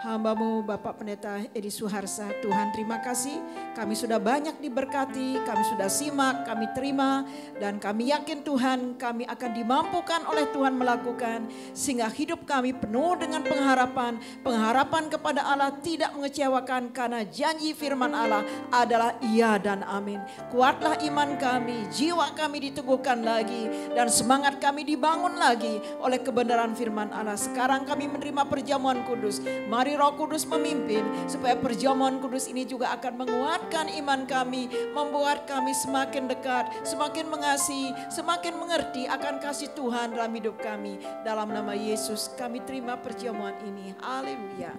hamba-Mu Bapak Pendeta Edi Suharsa. Tuhan terima kasih, kami sudah banyak diberkati, kami sudah simak, kami terima. Dan kami yakin Tuhan kami akan dimampukan oleh Tuhan melakukan. Sehingga hidup kami penuh dengan pengharapan. Pengharapan kepada Allah tidak mengecewakan karena janji firman Allah adalah iya dan amin. Kuatlah iman kami, jiwa kami diteguhkan lagi. Dan semangat kami dibangun lagi oleh kebenaran firman Allah. Sekarang kami menerima perjamuan kudus. Mari Roh Kudus memimpin supaya perjamuan kudus ini juga akan menguatkan iman kami, membuat kami semakin dekat, semakin mengasihi, semakin mengerti akan kasih Tuhan dalam hidup kami. Dalam nama Yesus kami terima perjamuan ini. Haleluya.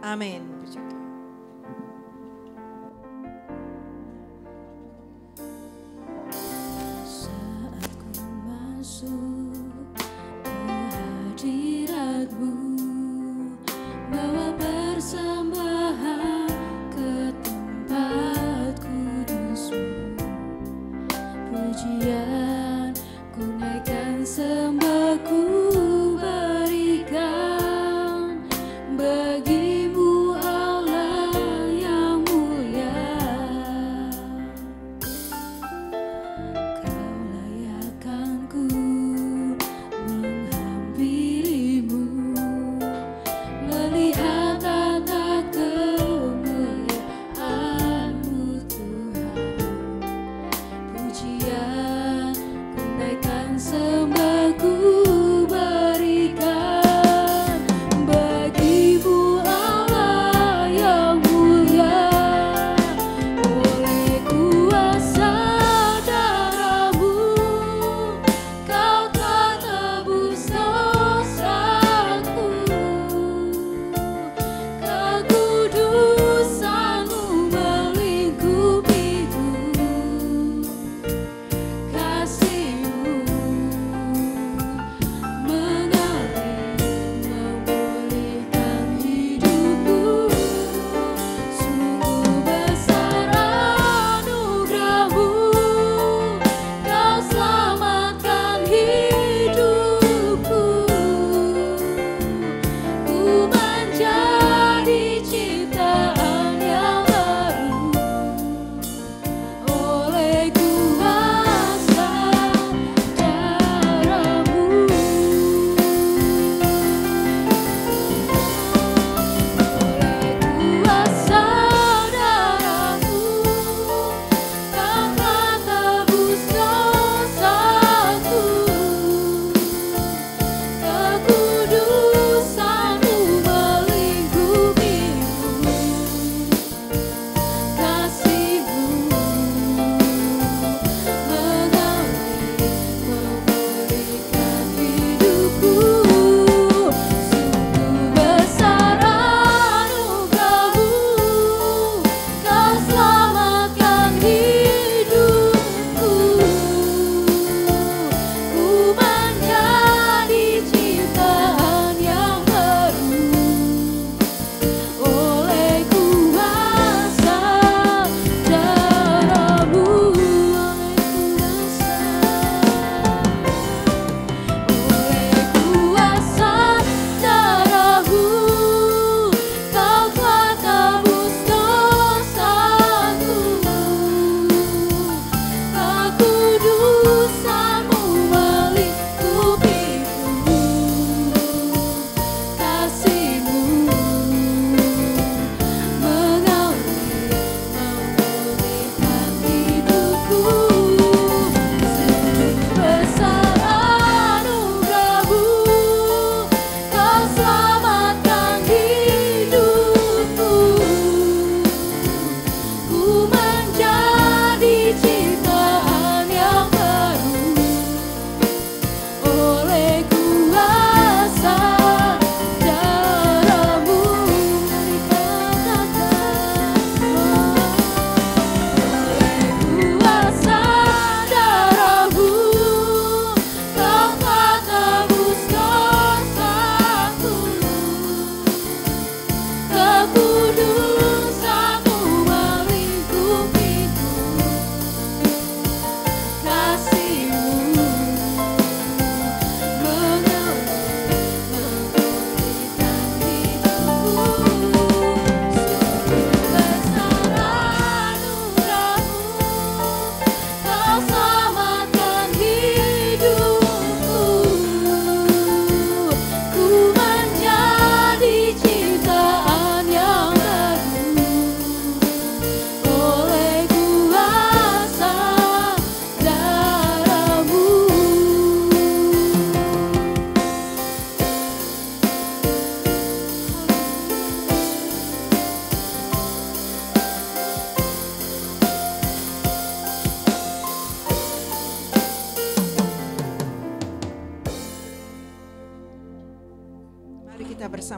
Amin. Puji Tuhan. Hadirat-Mu, bawa persembahan ke tempat kudus-Mu. Pujian ku naikkan, sembah ku berikan bagi-Mu Allah.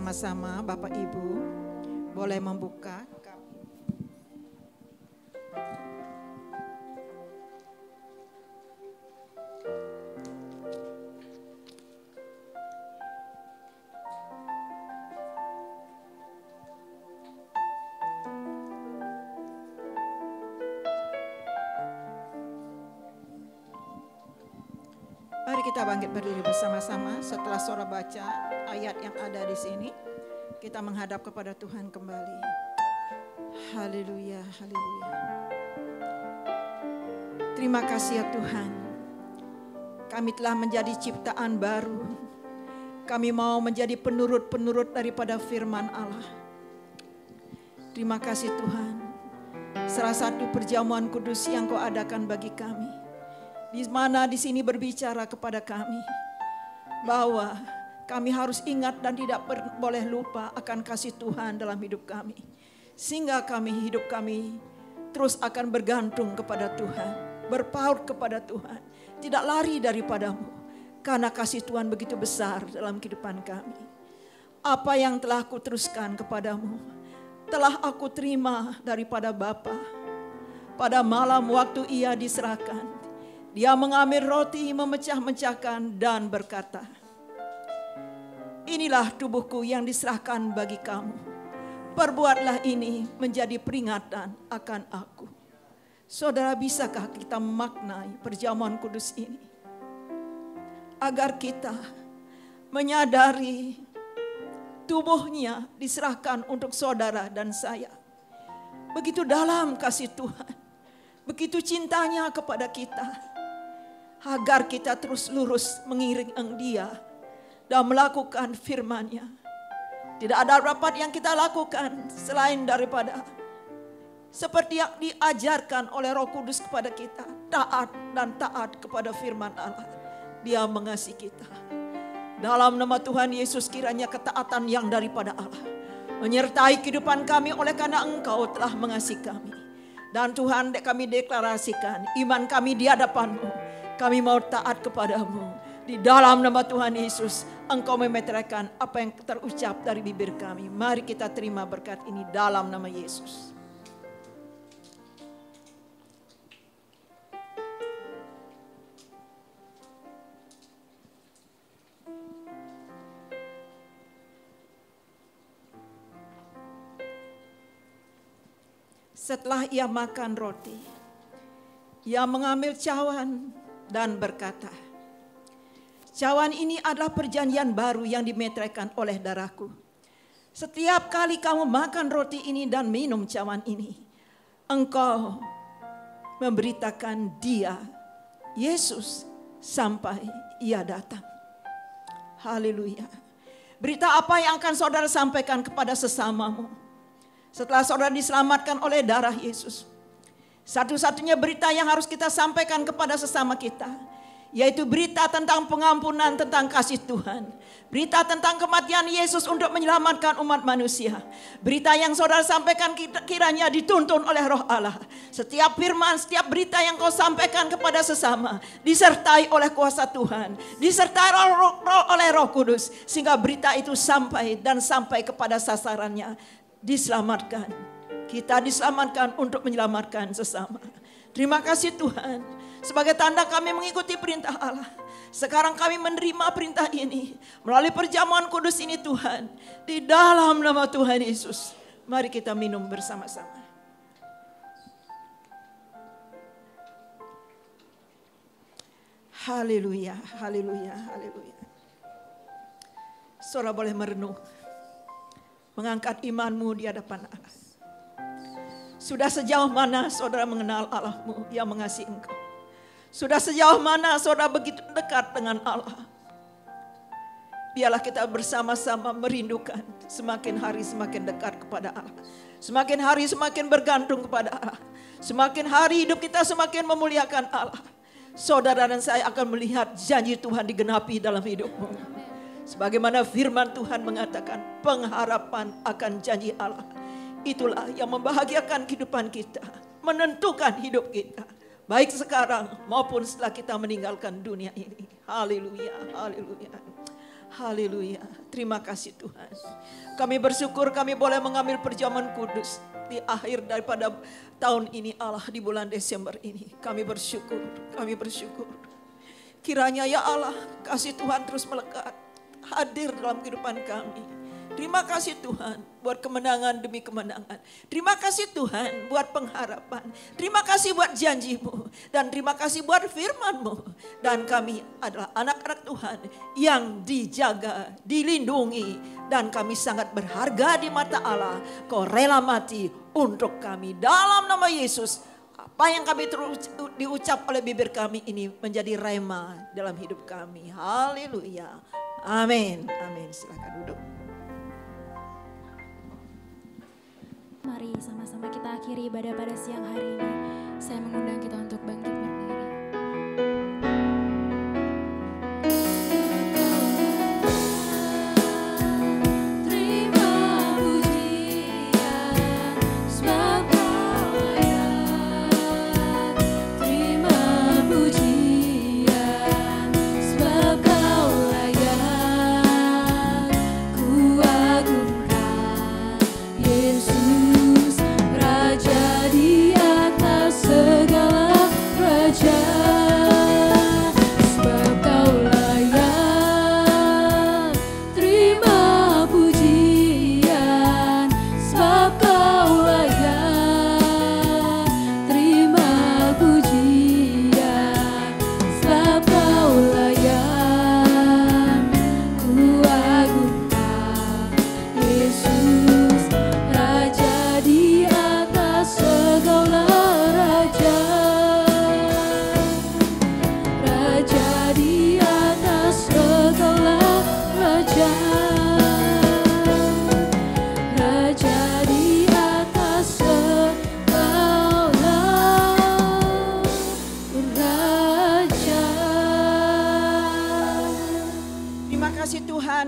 bersama-sama, Bapak Ibu boleh membuka. Mari kita bangkit berdiri bersama-sama. Setelah saudara baca ayat yang ada di sini, kita menghadap kepada Tuhan kembali. Haleluya, haleluya. Terima kasih ya Tuhan. Kami telah menjadi ciptaan baru. Kami mau menjadi penurut-penurut daripada firman Allah. Terima kasih Tuhan. Salah satu perjamuan kudus yang Kau adakan bagi kami, di mana di sini berbicara kepada kami bahwa kami harus ingat dan tidak boleh lupa akan kasih Tuhan dalam hidup kami, sehingga hidup kami terus akan bergantung kepada Tuhan, berpaut kepada Tuhan, tidak lari daripadamu, karena kasih Tuhan begitu besar dalam kehidupan kami. Apa yang telah aku teruskan kepadamu telah aku terima daripada Bapa. Pada malam waktu Ia diserahkan, Dia mengambil roti, memecah-mecahkan dan berkata, inilah tubuhku yang diserahkan bagi kamu. Perbuatlah ini menjadi peringatan akan aku. Saudara, bisakah kita memaknai perjamuan kudus ini? Agar kita menyadari tubuhnya diserahkan untuk saudara dan saya. Begitu dalam kasih Tuhan, begitu cintanya kepada kita. Agar kita terus lurus mengiring Dia dan melakukan firman-Nya. Tidak ada rapat yang kita lakukan selain daripada seperti yang diajarkan oleh Roh Kudus kepada kita, taat dan taat kepada firman Allah. Dia mengasihi kita. Dalam nama Tuhan Yesus, kiranya ketaatan yang daripada Allah menyertai kehidupan kami, oleh karena Engkau telah mengasihi kami. Dan Tuhan, kami deklarasikan iman kami di hadapan-Mu. Kami mau taat kepadamu. Di dalam nama Tuhan Yesus, Engkau memeteraikan apa yang terucap dari bibir kami. Mari kita terima berkat ini dalam nama Yesus. Setelah Ia makan roti, Ia mengambil cawan dan berkata, cawan ini adalah perjanjian baru yang dimeteraikan oleh darahku. Setiap kali kamu makan roti ini dan minum cawan ini, engkau memberitakan Dia, Yesus, sampai Ia datang. Haleluya. Berita apa yang akan saudara sampaikan kepada sesamamu setelah saudara diselamatkan oleh darah Yesus? Satu-satunya berita yang harus kita sampaikan kepada sesama kita, yaitu berita tentang pengampunan, tentang kasih Tuhan. Berita tentang kematian Yesus untuk menyelamatkan umat manusia. Berita yang saudara sampaikan kiranya dituntun oleh Roh Allah. Setiap firman, setiap berita yang kau sampaikan kepada sesama disertai oleh kuasa Tuhan, disertai oleh Roh Kudus, sehingga berita itu sampai dan sampai kepada sasarannya, diselamatkan. Kita diselamatkan untuk menyelamatkan sesama. Terima kasih Tuhan. Sebagai tanda kami mengikuti perintah Allah, sekarang kami menerima perintah ini melalui perjamuan kudus ini Tuhan. Di dalam nama Tuhan Yesus, mari kita minum bersama-sama. Haleluya, haleluya, haleluya. Saudara boleh merenung, mengangkat imanmu di hadapan Allah. Sudah sejauh mana saudara mengenal Allahmu yang mengasihi engkau? Sudah sejauh mana saudara begitu dekat dengan Allah? Biarlah kita bersama-sama merindukan semakin hari semakin dekat kepada Allah. Semakin hari semakin bergantung kepada Allah. Semakin hari hidup kita semakin memuliakan Allah. Saudara dan saya akan melihat janji Tuhan digenapi dalam hidupmu. Sebagaimana firman Tuhan mengatakan, pengharapan akan janji Allah. Itulah yang membahagiakan kehidupan kita, menentukan hidup kita, baik sekarang maupun setelah kita meninggalkan dunia ini. Haleluya, haleluya, Haleluya. Terima kasih Tuhan. Kami bersyukur kami boleh mengambil perjamuan kudus di akhir daripada tahun ini Allah, di bulan Desember ini. Kami bersyukur, kami bersyukur. Kiranya ya Allah, kasih Tuhan terus melekat, hadir dalam kehidupan kami. Terima kasih Tuhan buat kemenangan demi kemenangan. Terima kasih Tuhan buat pengharapan. Terima kasih buat janji-Mu. Dan terima kasih buat firman-Mu. Dan kami adalah anak-anak Tuhan yang dijaga, dilindungi. Dan kami sangat berharga di mata Allah. Kau rela mati untuk kami. Dalam nama Yesus, apa yang kami terus diucap oleh bibir kami ini menjadi rema dalam hidup kami. Haleluya. Amin. Amin. Silakan duduk. Mari sama-sama kita akhiri ibadah pada siang hari ini. Saya mengundang kita untuk bangkit berdiri.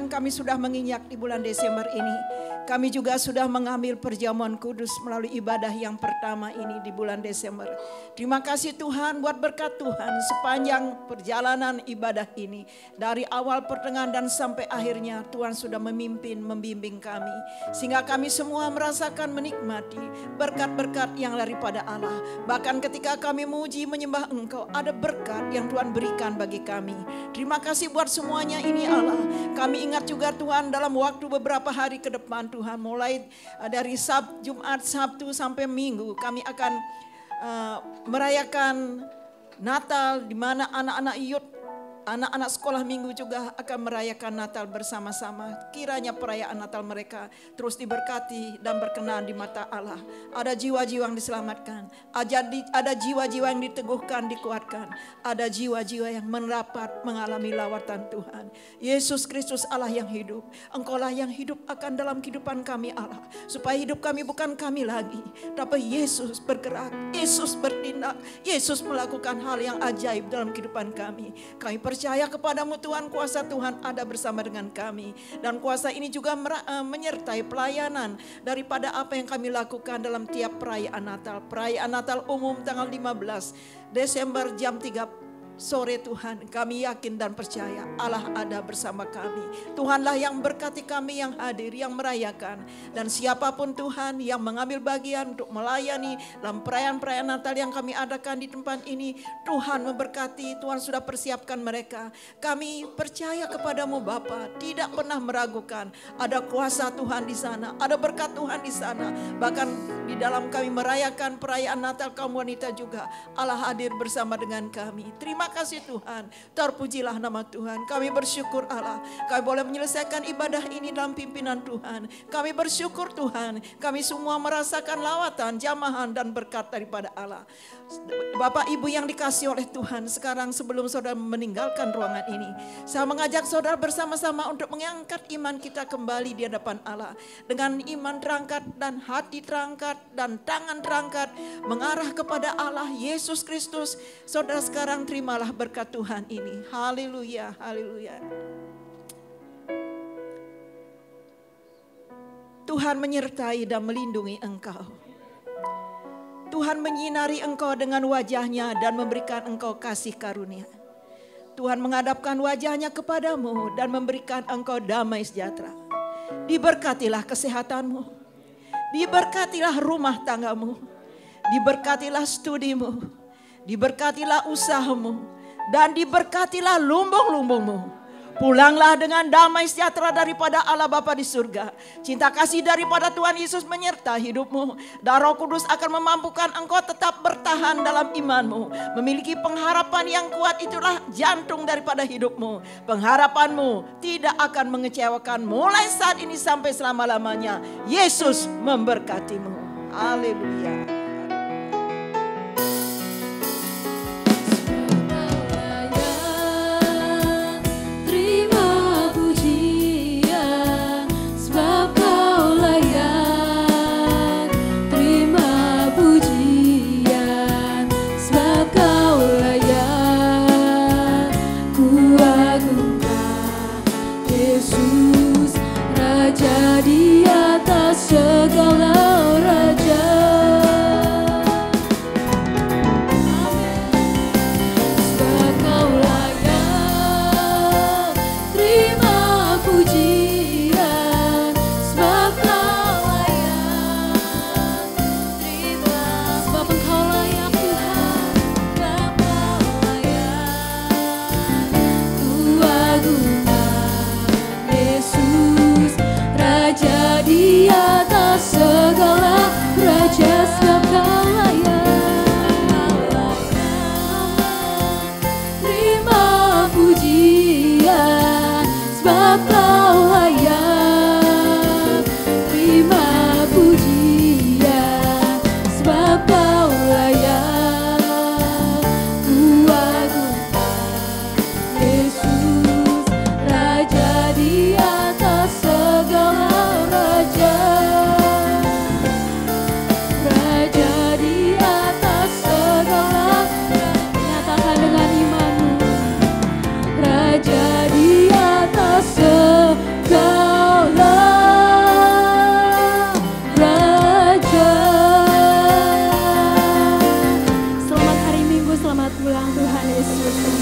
Kami sudah menginjak di bulan Desember ini. Kami juga sudah mengambil perjamuan kudus melalui ibadah yang pertama ini di bulan Desember. Terima kasih Tuhan buat berkat Tuhan sepanjang perjalanan ibadah ini. Dari awal, pertengahan dan sampai akhirnya Tuhan sudah memimpin, membimbing kami. Sehingga kami semua merasakan menikmati berkat-berkat yang daripada Allah. Bahkan ketika kami memuji menyembah Engkau, ada berkat yang Tuhan berikan bagi kami. Terima kasih buat semuanya ini Allah. Kami ingat juga Tuhan dalam waktu beberapa hari ke depan Tuhan, mulai dari Jumat, Sabtu sampai Minggu kami akan merayakan Natal, di mana anak-anak sekolah minggu juga akan merayakan Natal bersama-sama. Kiranya perayaan Natal mereka terus diberkati dan berkenan di mata Allah. Ada jiwa-jiwa yang diselamatkan, ada jiwa-jiwa yang diteguhkan, dikuatkan. Ada jiwa-jiwa yang mendapat mengalami lawatan Tuhan. Yesus Kristus Allah yang hidup, Engkaulah yang hidup akan dalam kehidupan kami Allah. Supaya hidup kami bukan kami lagi, tapi Yesus bergerak, Yesus bertindak, Yesus melakukan hal yang ajaib dalam kehidupan kami. Kami percaya kepadamu Tuhan, kuasa Tuhan ada bersama dengan kami. Dan kuasa ini juga menyertai pelayanan daripada apa yang kami lakukan dalam tiap perayaan Natal. Perayaan Natal umum tanggal 15 Desember jam 3 sore Tuhan, kami yakin dan percaya Allah ada bersama kami. Tuhanlah yang berkati kami yang hadir, yang merayakan. Dan siapapun Tuhan yang mengambil bagian untuk melayani dalam perayaan-perayaan Natal yang kami adakan di tempat ini, Tuhan memberkati, Tuhan sudah persiapkan mereka. Kami percaya kepadamu Bapa, tidak pernah meragukan. Ada kuasa Tuhan di sana, ada berkat Tuhan di sana. Bahkan di dalam kami merayakan perayaan Natal kaum wanita juga, Allah hadir bersama dengan kami. Terima kasih Tuhan, terpujilah nama Tuhan. Kami bersyukur Allah, kami boleh menyelesaikan ibadah ini dalam pimpinan Tuhan. Kami bersyukur Tuhan, kami semua merasakan lawatan, jamahan dan berkat daripada Allah. Bapak Ibu yang dikasihi oleh Tuhan, sekarang sebelum saudara meninggalkan ruangan ini, saya mengajak saudara bersama-sama untuk mengangkat iman kita kembali di hadapan Allah. Dengan iman terangkat dan hati terangkat dan tangan terangkat mengarah kepada Allah Yesus Kristus. Saudara sekarang terimalah berkat Tuhan ini. Haleluya, haleluya. Tuhan menyertai dan melindungi engkau. Tuhan menyinari engkau dengan wajahnya dan memberikan engkau kasih karunia. Tuhan menghadapkan wajahnya kepadamu dan memberikan engkau damai sejahtera. Diberkatilah kesehatanmu, diberkatilah rumah tanggamu, diberkatilah studimu, diberkatilah usahamu, dan diberkatilah lumbung-lumbungmu. Pulanglah dengan damai sejahtera daripada Allah Bapa di surga. Cinta kasih daripada Tuhan Yesus menyertai hidupmu. Dan Roh Kudus akan memampukan engkau tetap bertahan dalam imanmu. Memiliki pengharapan yang kuat, itulah jantung daripada hidupmu. Pengharapanmu tidak akan mengecewakan mulai saat ini sampai selama-lamanya. Yesus memberkatimu. Haleluya. Segala raja, sebab Kau layak terima pujian, sebab Kau layak terima, sebab Engkau layak Tuhan, sebab Kau layak ku agungkan Yesus Raja di atas segala raja, sebab Kau layak terima pujian, sebab Kau layak terima pujian, sebab Kau layak ku agungkan Yesus Raja di atas segala raja, Raja di atas segala, nyatakan dengan imanmu, Raja di atas segala raja. Selamat hari Minggu, selamat pulang Tuhan Yesus.